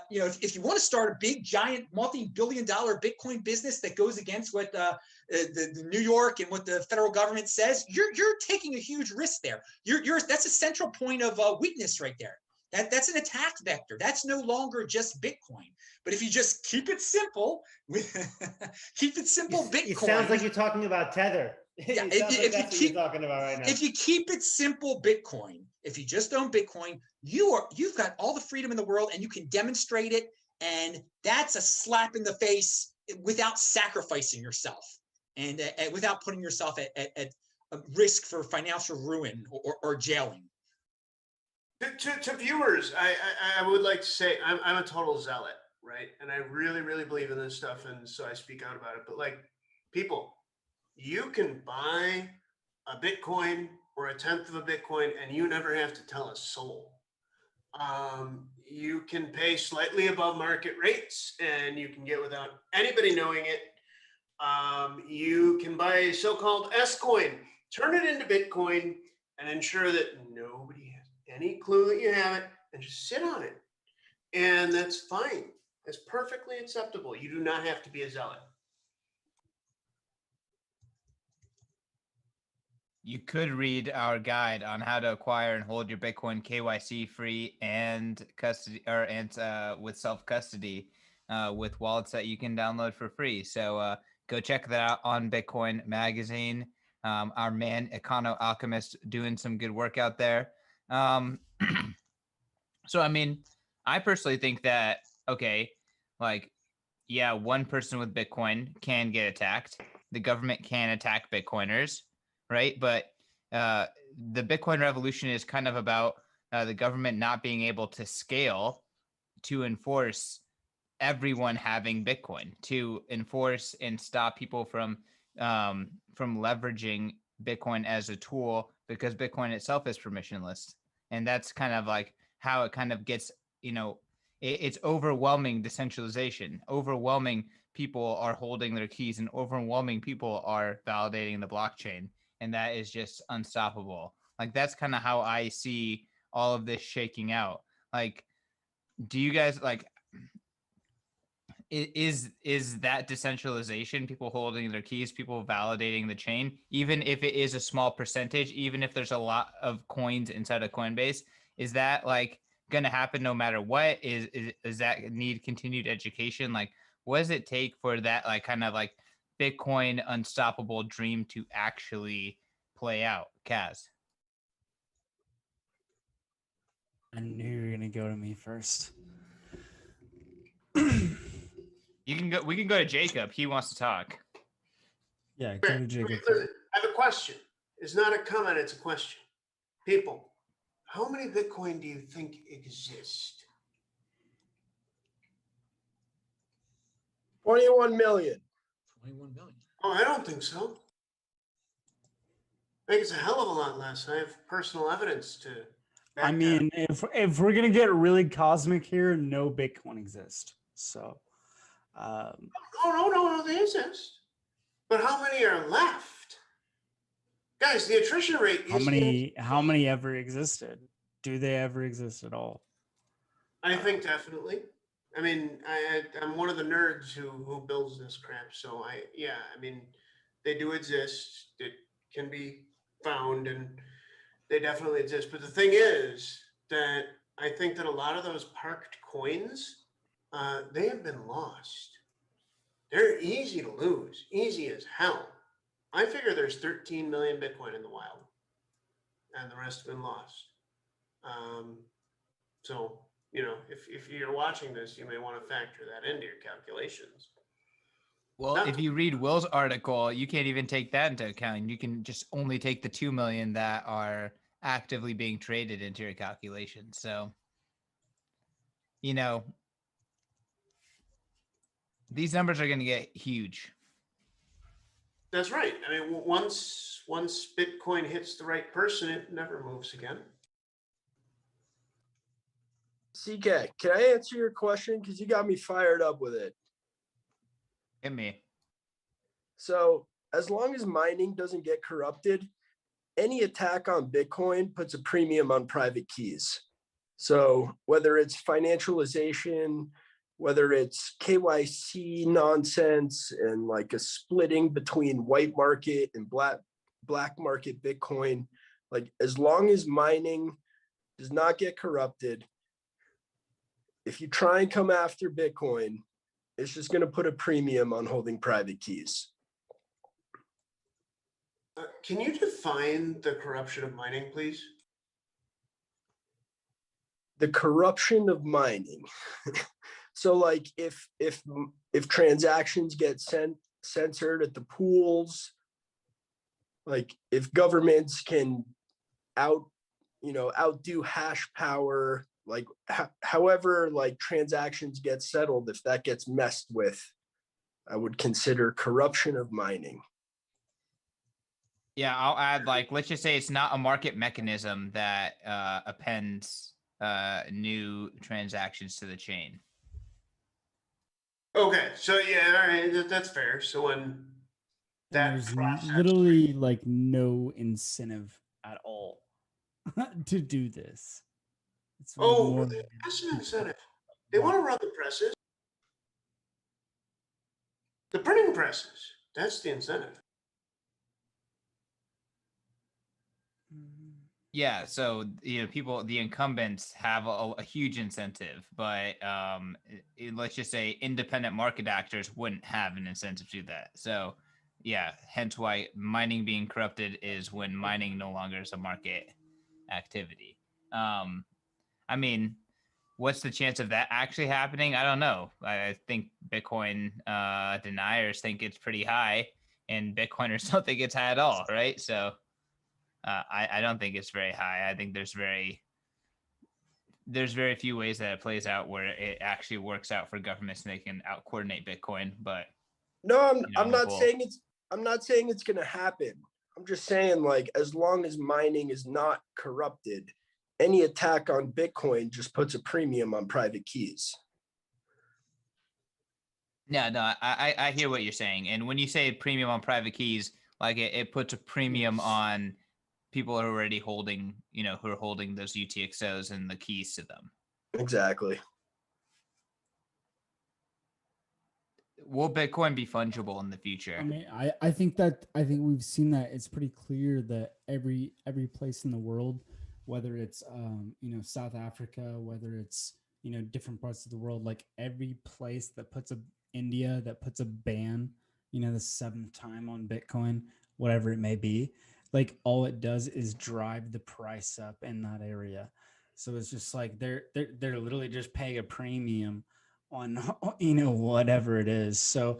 if you want to start a big, giant, multi-billion-dollar Bitcoin business that goes against what the New York and what the federal government says, you're taking a huge risk there. That's a central point of weakness right there. That's an attack vector. That's no longer just Bitcoin. But if you just keep it simple, keep it simple, Bitcoin. It sounds like you're talking about Tether. Yeah, That's what you're talking about right now. If you keep it simple, Bitcoin, if you just own Bitcoin, you've got all the freedom in the world and you can demonstrate it. And that's a slap in the face without sacrificing yourself and without putting yourself at risk for financial ruin or jailing. To viewers, I would like to say I'm a total zealot, right? And I really, really believe in this stuff, and so I speak out about it. But like, people, you can buy a Bitcoin or a tenth of a Bitcoin, and you never have to tell a soul. You can pay slightly above market rates, and you can get without anybody knowing it. You can buy a so-called S-coin, turn it into Bitcoin, and ensure that nobody has any clue that you have it, and just sit on it. And that's fine. That's perfectly acceptable. You do not have to be a zealot. You could read our guide on how to acquire and hold your Bitcoin KYC free and custody with self-custody with wallets that you can download for free. So go check that out on Bitcoin Magazine. Our man Econo Alchemist doing some good work out there. So I mean, I personally think that one person with Bitcoin can get attacked. The government can attack Bitcoiners, right? But the Bitcoin revolution is kind of about the government not being able to scale to enforce everyone having Bitcoin, to enforce and stop people from leveraging Bitcoin as a tool, because Bitcoin itself is permissionless. And that's kind of like how it kind of gets, it's overwhelming decentralization. Overwhelming people are holding their keys and overwhelming people are validating the blockchain. And that is just unstoppable. Like, that's kind of how I see all of this shaking out. Like, do you guys is that decentralization, people holding their keys, people validating the chain, even if it is a small percentage, even if there's a lot of coins inside a Coinbase, is that going to happen no matter what? Is that need continued education? Like, what does it take for that kind of Bitcoin unstoppable dream to actually play out? Kaz. I knew you were gonna go to me first. You can go. We can go to Jacob. He wants to talk. Yeah, go to Jacob. I have a question. It's not a comment, it's a question. People, how many Bitcoin do you think exist? 21 million. 21 million. Oh, I don't think so. I think it's a hell of a lot less. I have personal evidence to back I mean, if we're gonna get really cosmic here, no Bitcoin exists. So No, they exist. But how many are left? Guys, the attrition rate is how many ever existed? Do they ever exist at all? I think definitely. I mean, I'm one of the nerds who builds this crap. So I mean, they do exist. It can be found, and they definitely exist. But the thing is that I think that a lot of those parked coins, they have been lost. They're easy to lose, easy as hell. I figure there's 13 million Bitcoin in the wild, and the rest have been lost. So, if you're watching this, you may want to factor that into your calculations. Well, if you read Will's article, you can't even take that into account. You can just only take the 2 million that are actively being traded into your calculation. So, these numbers are going to get huge. That's right. I mean, once Bitcoin hits the right person, it never moves again. CK, can I answer your question? Because you got me fired up with it. Hit me. So as long as mining doesn't get corrupted, any attack on Bitcoin puts a premium on private keys. So whether it's financialization, whether it's KYC nonsense and like a splitting between white market and black market Bitcoin, like as long as mining does not get corrupted, if you try and come after Bitcoin, it's just going to put a premium on holding private keys. Can you define the corruption of mining, please? The corruption of mining. So like if transactions get censored at the pools, like if governments can outdo hash power, like however like transactions get settled, if that gets messed with, I would consider corruption of mining. Yeah, I'll add, like, let's just say it's not a market mechanism that appends new transactions to the chain. Okay, so yeah, all right, that's fair. So when there's literally like no incentive at all to do this. It's that's an incentive. They want to run the presses. The printing presses. That's the incentive. Yeah, so people, the incumbents have a huge incentive, but let's just say independent market actors wouldn't have an incentive to do that. So yeah, hence why mining being corrupted is when mining no longer is a market activity. I mean, what's the chance of that actually happening? I don't know. I think Bitcoin deniers think it's pretty high, and Bitcoiners don't think it's high at all, right? So I don't think it's very high. I think there's very few ways that it plays out where it actually works out for governments and they can out coordinate Bitcoin. But no, I'm not saying it's going to happen. I'm just saying, like, as long as mining is not corrupted, any attack on Bitcoin just puts a premium on private keys. Yeah, no, I hear what you're saying. And when you say premium on private keys, like it puts a premium on people are already holding, who are holding those UTXOs and the keys to them. Exactly. Will Bitcoin be fungible in the future? I mean, I think we've seen that it's pretty clear that every place in the world, whether it's South Africa, whether it's different parts of the world, like every place that puts India that puts a ban, the seventh time on Bitcoin, whatever it may be, like all it does is drive the price up in that area. So it's just like they're literally just paying a premium on whatever it is. So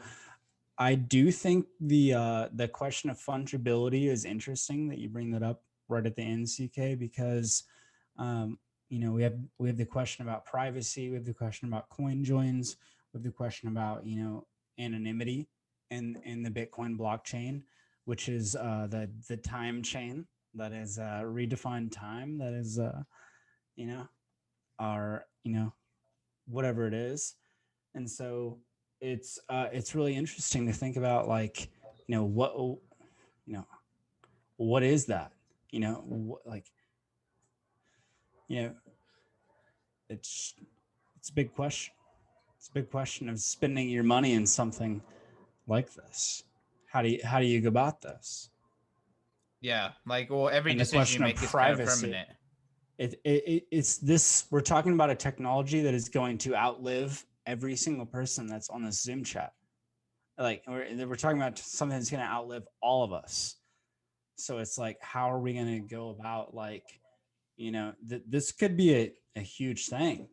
I do think the question of fungibility is interesting that you bring that up right at the end, CK, because we have the question about privacy, we have the question about coin joins, we have the question about anonymity in the Bitcoin blockchain, which is the time chain that is redefined time, that is our whatever it is. And so it's really interesting to think about, like, what is that, it's a big question. It's a big question of spending your money in something like this. How do you go about this? Yeah, like well, every And the decision you question of make is kind of privacy. permanent. It's this. We're talking about a technology that is going to outlive every single person that's on this Zoom chat. Like we're talking about something that's going to outlive all of us. So it's like, how are we going to go about like, you know, this could be a huge thing.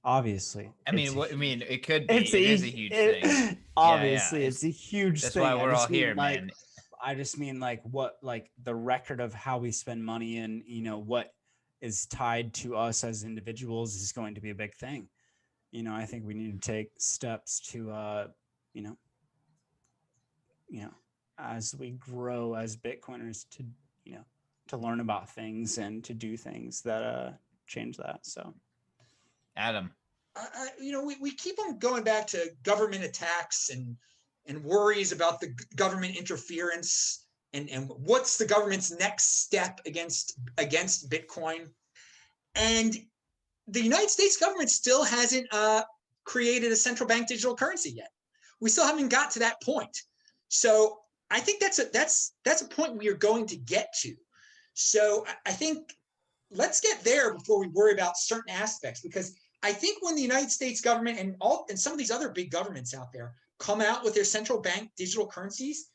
Obviously, I mean, it could be. It is a huge thing. Obviously, Yeah. it's a huge That's thing. why we're all mean, here, like, man. I just mean like like the record of how we spend money and, you know, what is tied to us as individuals is going to be a big thing. You know, I think we need to take steps to, you know, as we grow as Bitcoiners to, you know, to learn about things and to do things that change that. So, Adam. You know, we keep on going back to government attacks and worries about the government interference and what's the government's next step against Bitcoin. And the United States government still hasn't created a central bank digital currency yet. We still haven't got to that point. So I think that's a point we are going to get to. So I think let's get there before we worry about certain aspects, because I think when the United States government and some of these other big governments out there come out with their central bank digital currencies,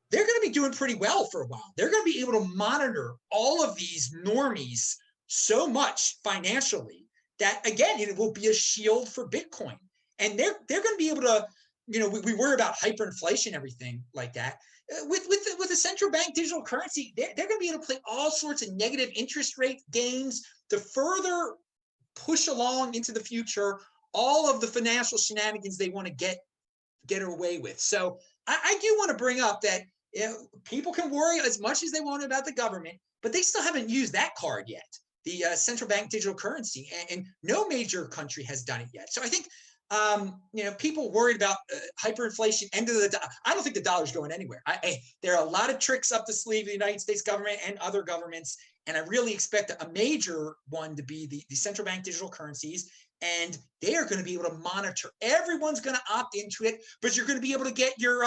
they're going to be doing pretty well for a while. They're going to be able to monitor all of these normies so much financially that, again, it will be a shield for Bitcoin. And they're going to be able to, you know, we worry about hyperinflation, everything like that. With a central bank digital currency, they're going to be able to play all sorts of negative interest rate games to further push along into the future all of the financial shenanigans they want to get away with. So I do want to bring up that, you know, people can worry as much as they want about the government, but they still haven't used that card yet, the central bank digital currency, and no major country has done it yet. So I think, you know, people worried about hyperinflation, end of the. I don't think the dollar's going anywhere. There are a lot of tricks up the sleeve of the United States government and other governments, and I really expect a major one to be the central bank digital currencies. And they are going to be able to monitor. Everyone's going to opt into it, but you're going to be able to get your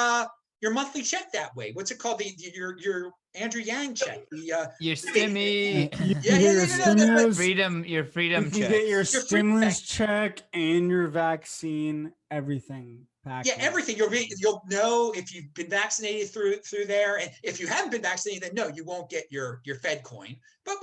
monthly check that way. What's it called? Your Andrew Yang check. Your stimmy. Your freedom you check. can get your stimulus check and your vaccine, everything. Yeah, everything. You'll know if you've been vaccinated through there, and if you haven't been vaccinated, then no, you won't get your Fed coin. But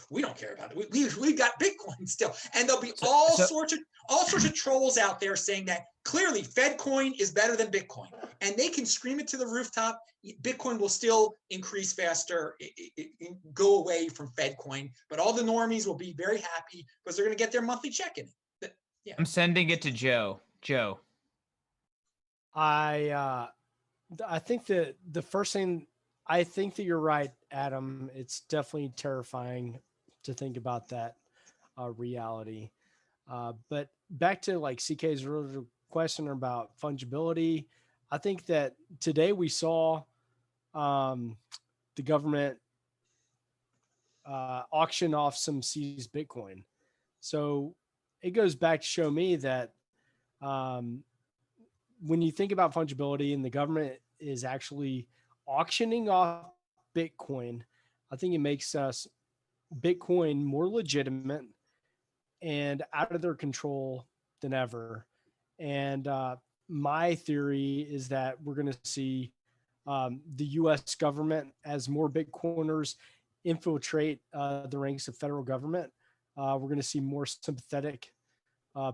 we don't care about it. We've got Bitcoin still, and there'll be all sorts of trolls out there saying that clearly Fed coin is better than Bitcoin, and they can scream it to the rooftop. Bitcoin will still increase faster, go away from Fed coin, but all the normies will be very happy because they're going to get their monthly check in it. But, yeah. I'm sending it to Joe. Joe. I think that the first thing, I think that you're right, Adam. It's definitely terrifying to think about that reality. But back to like CK's earlier question about fungibility, I think that today we saw the government auction off some seized Bitcoin. So it goes back to show me that when you think about fungibility and the government is actually auctioning off Bitcoin, I think it makes us Bitcoin more legitimate and out of their control than ever. And my theory is that we're going to see the U.S. government, as more Bitcoiners infiltrate the ranks of federal government, we're going to see more sympathetic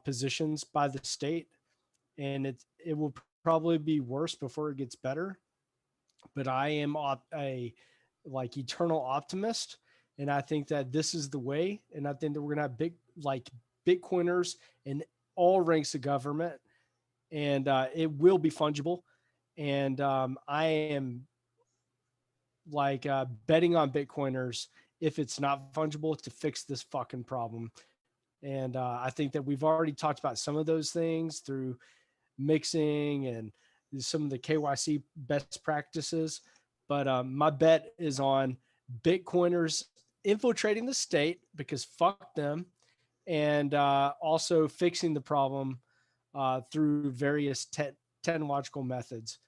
positions by the state. And it will probably be worse before it gets better. But I am a eternal optimist, and I think that this is the way. And I think that we're gonna have Bitcoiners in all ranks of government, and it will be fungible. And I am betting on Bitcoiners, if it's not fungible, to fix this fucking problem. And I think that we've already talked about some of those things through mixing and some of the KYC best practices. But my bet is on Bitcoiners infiltrating the state, because fuck them, and also fixing the problem through various technological methods.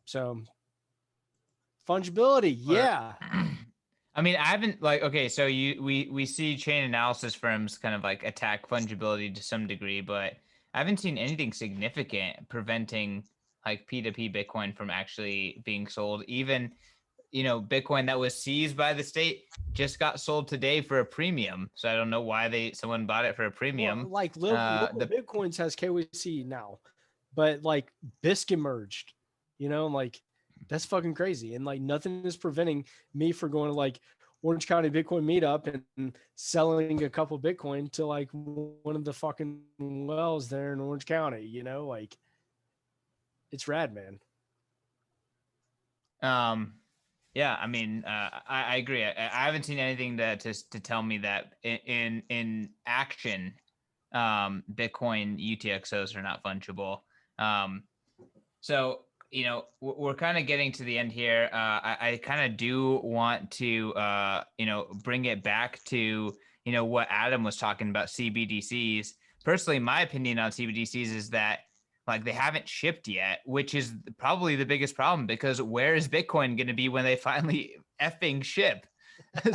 So Fungibility, yeah. I mean, I haven't okay, so we see chain analysis firms kind of like attack fungibility to some degree, but I haven't seen anything significant preventing like P2P Bitcoin from actually being sold. Even, Bitcoin that was seized by the state just got sold today for a premium. So I don't know why someone bought it for a premium. Well, like local Bitcoins has KYC now, but like BISC emerged, like that's fucking crazy. And like nothing is preventing me from going to like Orange County Bitcoin meetup and selling a couple Bitcoin to like one of the fucking wells there in Orange County, like it's rad, man. Yeah, I mean, I agree. I haven't seen anything to tell me that in action, Bitcoin UTXOs are not fungible. So we're kind of getting to the end here. I kind of do want to bring it back to what Adam was talking about, CBDCs. Personally, my opinion on CBDCs is that like they haven't shipped yet, which is probably the biggest problem, because where is Bitcoin going to be when they finally effing ship?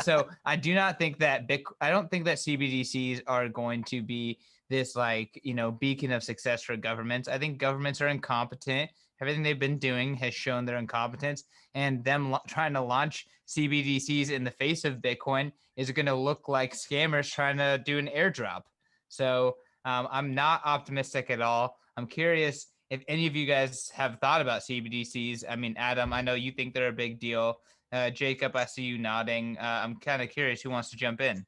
So I do not think that I don't think that CBDCs are going to be this beacon of success for governments. I think governments are incompetent. Everything they've been doing has shown their incompetence, and them trying to launch CBDCs in the face of Bitcoin is going to look like scammers trying to do an airdrop. So I'm not optimistic at all. I'm curious if any of you guys have thought about CBDCs. I mean, Adam, I know you think they're a big deal. Jacob, I see you nodding. I'm kind of curious who wants to jump in.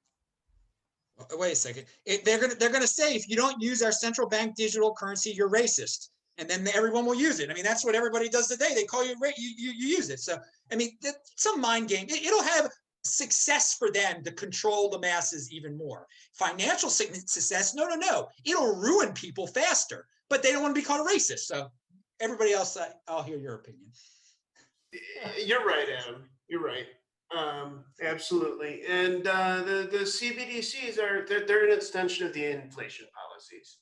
Wait a second. They're gonna say if you don't use our central bank digital currency, you're racist, and then everyone will use it. I mean, that's what everybody does today. They call you you use it. So I mean, it's a mind game. It'll have success for them to control the masses even more. Financial success, no. It'll ruin people faster, but they don't want to be called a racist. So everybody else, I'll hear your opinion. You're right, Adam. You're right. Absolutely. And the CBDCs they're an extension of the inflation policies.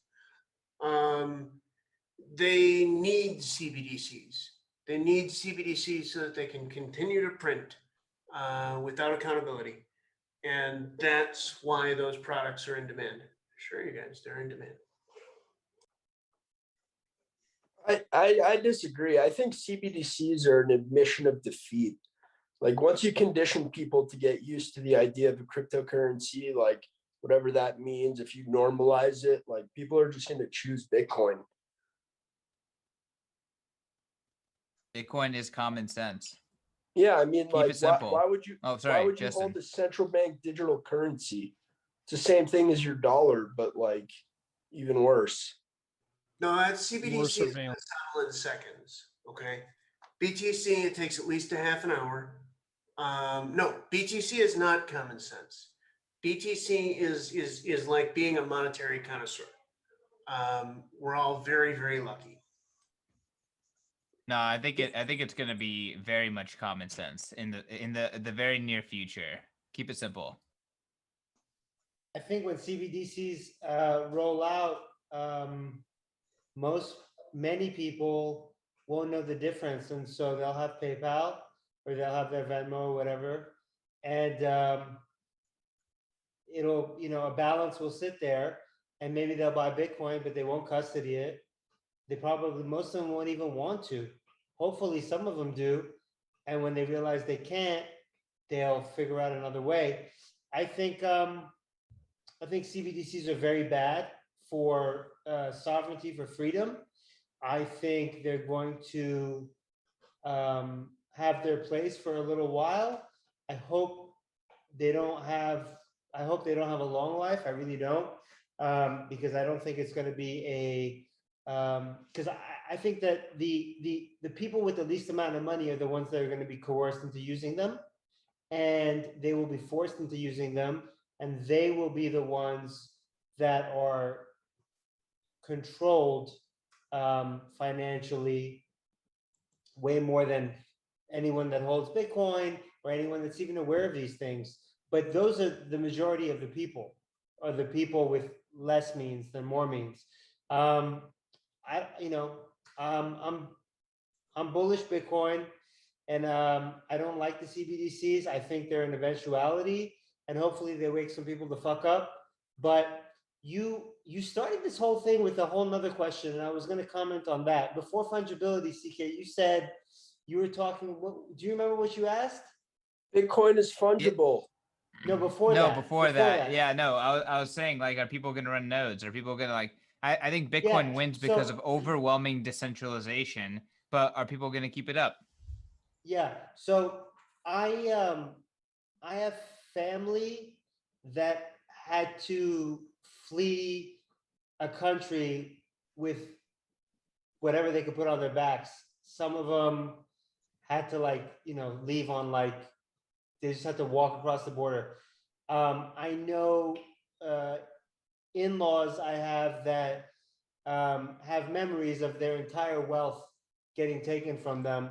They need CBDCs. They need CBDCs so that they can continue to print without accountability. And that's why those products are in demand. Sure, you guys, they're in demand. I disagree. I think CBDCs are an admission of defeat. Like once you condition people to get used to the idea of a cryptocurrency, like whatever that means, if you normalize it, like people are just going to choose Bitcoin. Bitcoin is common sense. Yeah, I mean, Keep it simple. why would you? Oh, sorry, why would Justin. you hold the central bank digital currency? It's the same thing as your dollar, but like even worse. No, that's CBDC is going to settle in seconds. Okay, BTC, it takes at least a half an hour. No, BTC is not common sense. BTC is like being a monetary connoisseur. We're all very, very lucky. No, I think it's going to be very much common sense in the very near future. Keep it simple. I think when CBDCs roll out, many people won't know the difference, and so they'll have PayPal or they'll have their Venmo or whatever, and it'll a balance will sit there, and maybe they'll buy Bitcoin, but they won't custody it. Most of them won't even want to. Hopefully, some of them do, and when they realize they can't, they'll figure out another way. I think CBDCs are very bad for sovereignty, for freedom. I think they're going to have their place for a little while. I hope they don't have a long life. I really don't, because I don't think it's going to be because I think that the people with the least amount of money are the ones that are going to be coerced into using them, and they will be forced into using them, and they will be the ones that are controlled financially way more than anyone that holds Bitcoin or anyone that's even aware of these things. But those are the majority of the people, or the people with less means than more means. I'm bullish Bitcoin, And I don't like the CBDCs. I think they're an eventuality, and hopefully they wake some people the fuck up. But you started this whole thing with a whole nother question, and I was going to comment on that. Before fungibility, CK, you said you were talking. Do you remember what you asked? Bitcoin is fungible. No, before that. Yeah, no, I was saying, like, are people going to run nodes? Are people going to, like, I think Bitcoin wins because of overwhelming decentralization, but are people going to keep it up? Yeah. So I have family that had to flee a country with whatever they could put on their backs. Some of them had to, like, leave on, like, they just had to walk across the border. I know in-laws I have that have memories of their entire wealth getting taken from them.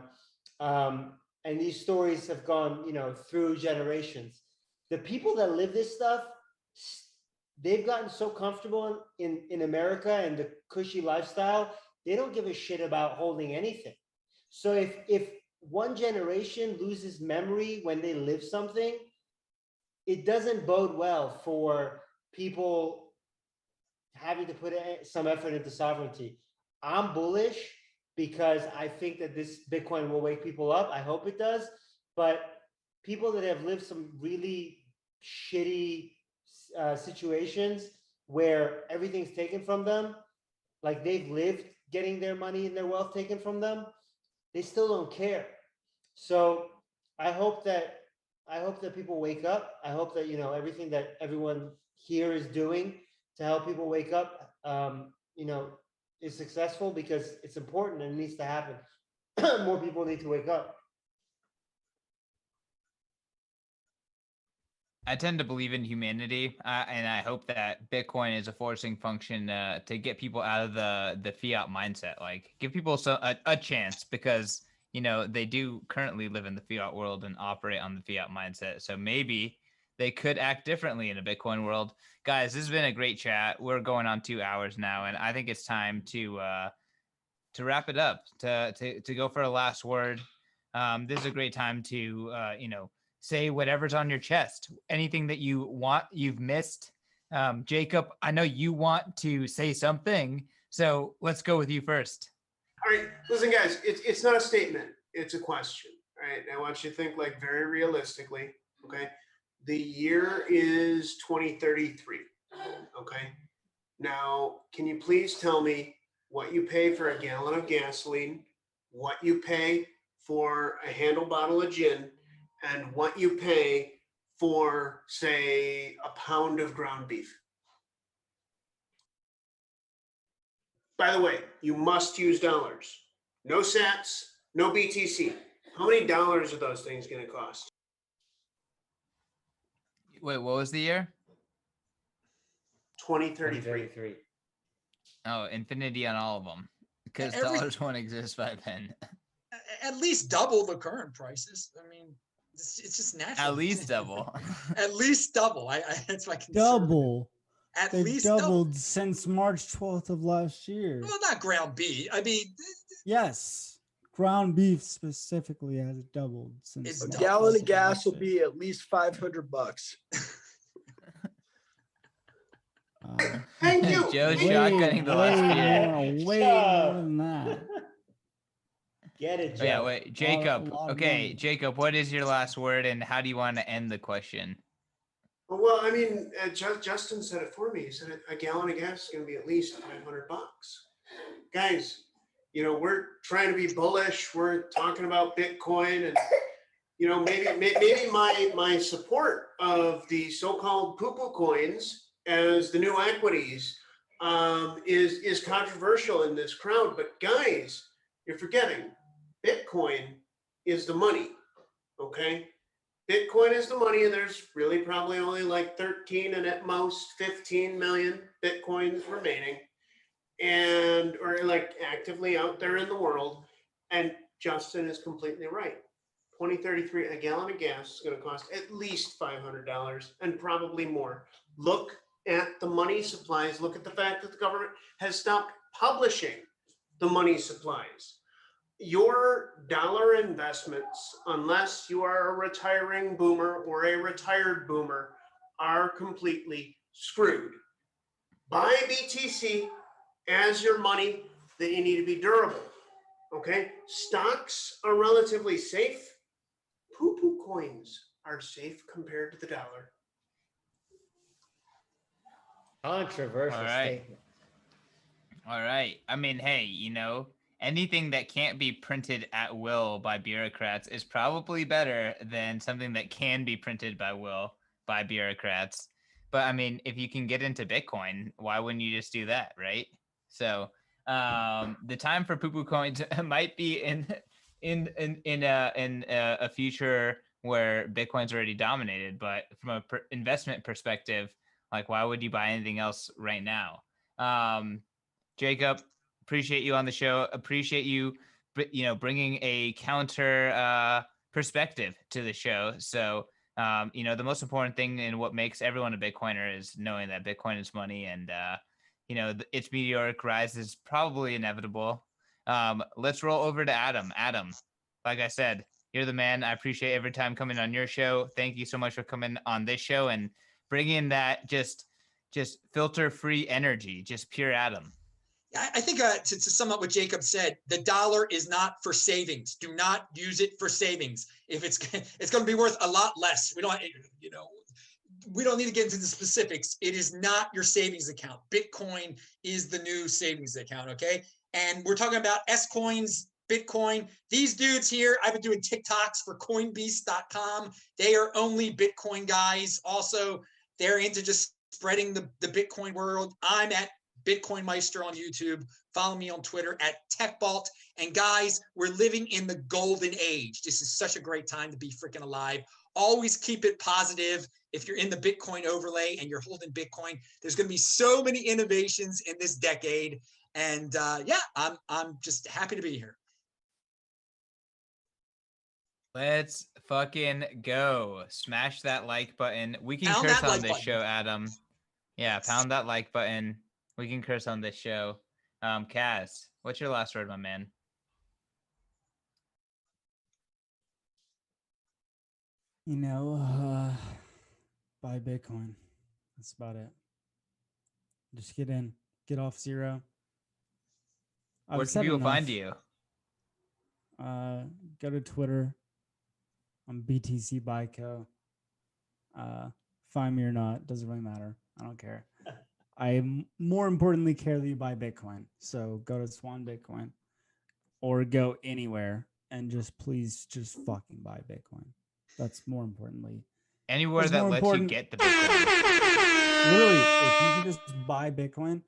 And these stories have gone, through generations. The people that live this stuff, they've gotten so comfortable in America and the cushy lifestyle, they don't give a shit about holding anything. So if one generation loses memory when they live something, it doesn't bode well for people having to put some effort into sovereignty. I'm bullish because I think that this Bitcoin will wake people up. I hope it does. But people that have lived some really shitty situations where everything's taken from them, like they've lived getting their money and their wealth taken from them, they still don't care. So I hope that people wake up. I hope that everything that everyone here is doing to help people wake up, is successful, because it's important and it needs to happen. More people need to wake up. I tend to believe in humanity, and I hope that Bitcoin is a forcing function to get people out of the fiat mindset. Like, give people a chance, because they do currently live in the fiat world and operate on the fiat mindset. So maybe they could act differently in a Bitcoin world. Guys, this has been a great chat. We're going on 2 hours now, and I think it's time to wrap it up, to go for a last word. This is a great time to say whatever's on your chest, anything that you've missed. Jacob, I know you want to say something, so let's go with you first. All right, listen, guys, it's not a statement, it's a question. All right, I want you to think, like, very realistically. Okay, the year is 2033. Okay, now can you please tell me what you pay for a gallon of gasoline, what you pay for a handle bottle of gin, and what you pay for, say, a pound of ground beef? By the way, you must use dollars. No sats, no BTC. How many dollars are those things going to cost? Wait, what was the year? 2033. Oh, infinity on all of them, because dollars won't exist by then. At least double the current prices. I mean, it's just natural. At least double. At least double. That's my concern. Double. At They've least doubled since March 12th of last year. Well, not ground beef. I mean, yes, ground beef specifically has doubled since. It's A doubled. gallon of gas will be at least $500. Thank you. Joe's shotgunning the last beer. Way more than that. Get it, Joe. Oh, yeah, wait, Jacob. A lot of Okay, money. Jacob, what is your last word, and how do you want to end the question? Well, I mean, Justin said it for me. He said a gallon of gas is going to be at least $500. Guys, we're trying to be bullish. We're talking about Bitcoin, and maybe my support of the so-called poo-poo coins as the new equities is controversial in this crowd. But guys, you're forgetting, Bitcoin is the money. Okay. Bitcoin is the money, and there's really probably only like 13 and at most 15 million Bitcoins remaining, or like actively out there in the world. And Justin is completely right. 2033, a gallon of gas is going to cost at least $500 and probably more. Look at the money supplies. Look at the fact that the government has stopped publishing the money supplies. your dollar investments, unless you are a retiring boomer or a retired boomer, are completely screwed. Buy BTC as your money. That you need to be durable. Okay, stocks are relatively safe. Poo-poo coins are safe compared to the dollar. Controversial All right. statement. All right. I mean, hey, anything that can't be printed at will by bureaucrats is probably better than something that can be printed by will by bureaucrats. But I mean, if you can get into Bitcoin, why wouldn't you just do that, right? So the time for poo-poo coins might be in a future where Bitcoin's already dominated. But from a investment perspective, like, why would you buy anything else right now? Jacob, appreciate you on the show. Appreciate you, bringing a counter perspective to the show. So, the most important thing and what makes everyone a Bitcoiner is knowing that Bitcoin is money, and its meteoric rise is probably inevitable. Let's roll over to Adam. Adam, like I said, you're the man. I appreciate every time coming on your show. Thank you so much for coming on this show and bringing that just filter-free energy, just pure Adam. I think to sum up what Jacob said, the dollar is not for savings. Do not use it for savings. If it's going to be worth a lot less. We don't need to get into the specifics. It is not your savings account. Bitcoin is the new savings account. Okay. And we're talking about S coins, Bitcoin. These dudes here, I've been doing TikToks for coinbeast.com. They are only Bitcoin guys. Also, they're into just spreading the Bitcoin world. I'm at Bitcoin Meister on YouTube. Follow me on Twitter at TechBalt. And guys, we're living in the golden age. This is such a great time to be freaking alive. Always keep it positive. If you're in the Bitcoin overlay and you're holding Bitcoin, there's going to be so many innovations in this decade. And I'm just happy to be here. Let's fucking go. Smash that like button. We can Pound curse that on like this button. show, Adam. Yeah, pound that like button. We can curse on this show. Kaz, what's your last word, my man? Buy Bitcoin. That's about it. Just get off zero. Where can people find you? Go to Twitter. I'm BTC Bycko. Find me or not, doesn't really matter. I don't care. I more importantly care that you buy Bitcoin. So go to Swan Bitcoin or go anywhere and please fucking buy Bitcoin. That's more importantly. Anywhere that lets you get the Bitcoin. Literally, if you can just buy Bitcoin,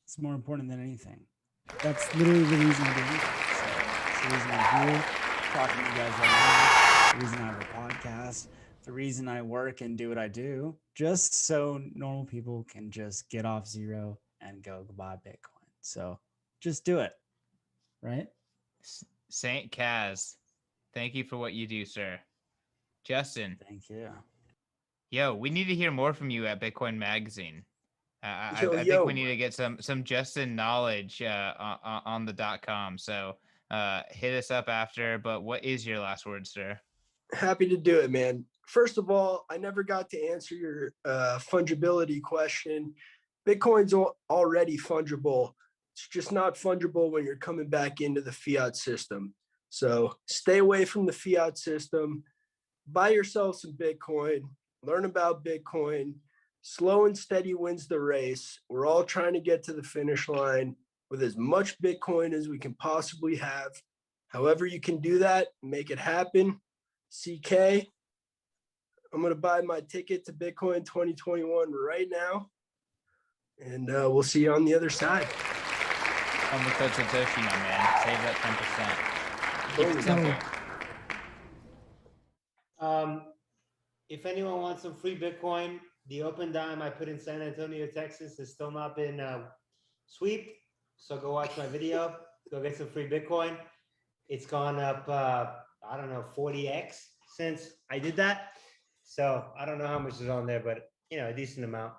it's more important than anything. That's literally the reason I do anything. So it's the reason I'm here talking to you guys right now. The reason I have a podcast. The reason I work and do what I do, just so normal people can just get off zero and go buy Bitcoin. So just do it, right? Saint Kaz, thank you for what you do, sir. Justin. Thank you. Yo, we need to hear more from you at Bitcoin Magazine. I think we need to get some Justin knowledge on the .com. So hit us up after. But what is your last word, sir? Happy to do it, man. First of all, I never got to answer your fungibility question. Bitcoin's already fungible. It's just not fungible when you're coming back into the fiat system. So stay away from the fiat system. Buy yourself some Bitcoin. Learn about Bitcoin. Slow and steady wins the race. We're all trying to get to the finish line with as much Bitcoin as we can possibly have. However you can do that, make it happen. CK, I'm going to buy my ticket to Bitcoin 2021 right now. And we'll see you on the other side. On the code Satoshi, my man. Save that 10%. Keep it simple. If anyone wants some free Bitcoin, the open dime I put in San Antonio, Texas has still not been sweeped. So go watch my video. Go get some free Bitcoin. It's gone up, 40x since I did that. So I don't know how much is on there, but a decent amount.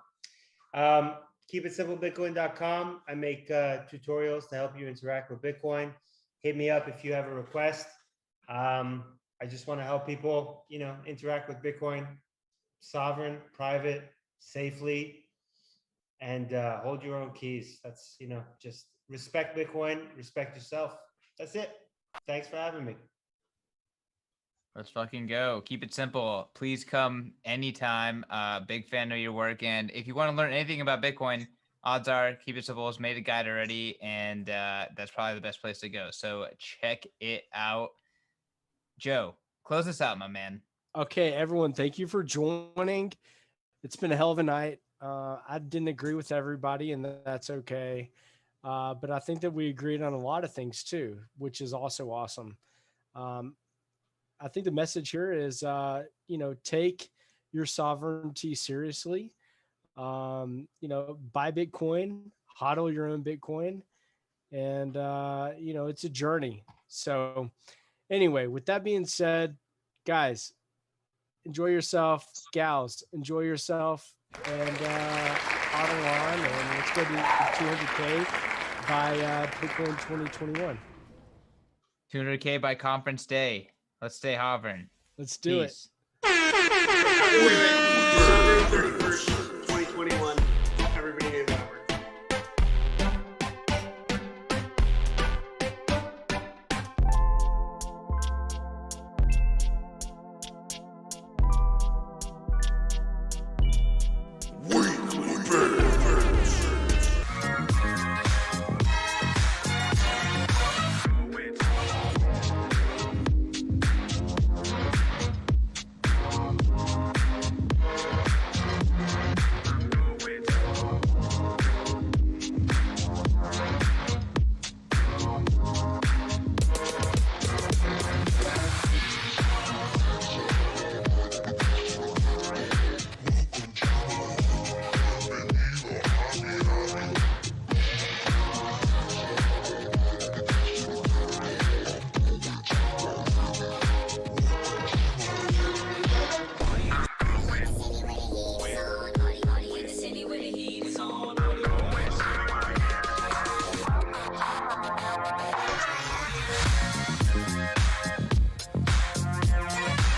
Keep it simple, Bitcoin.com. I make tutorials to help you interact with Bitcoin. hit me up if you have a request. I just want to help people, interact with Bitcoin, sovereign, private, safely, and hold your own keys. That's, just respect Bitcoin, respect yourself. That's it. Thanks for having me. Let's fucking go. Keep it simple. Please come anytime. Big fan of your work. And if you want to learn anything about Bitcoin, odds are Keep It Simple has made a guide already. And that's probably the best place to go. So check it out. Joe, close this out, my man. Okay, everyone, thank you for joining. It's been a hell of a night. I didn't agree with everybody, and that's okay. But I think that we agreed on a lot of things too, which is also awesome. I think the message here is, take your sovereignty seriously. Buy Bitcoin, hodl your own Bitcoin, and it's a journey. So anyway, with that being said, guys, enjoy yourself. Gals, enjoy yourself. And hodl on, and let's go to 200K by Bitcoin 2021. 200K by conference day. Let's stay hovering. Let's do it. Peace.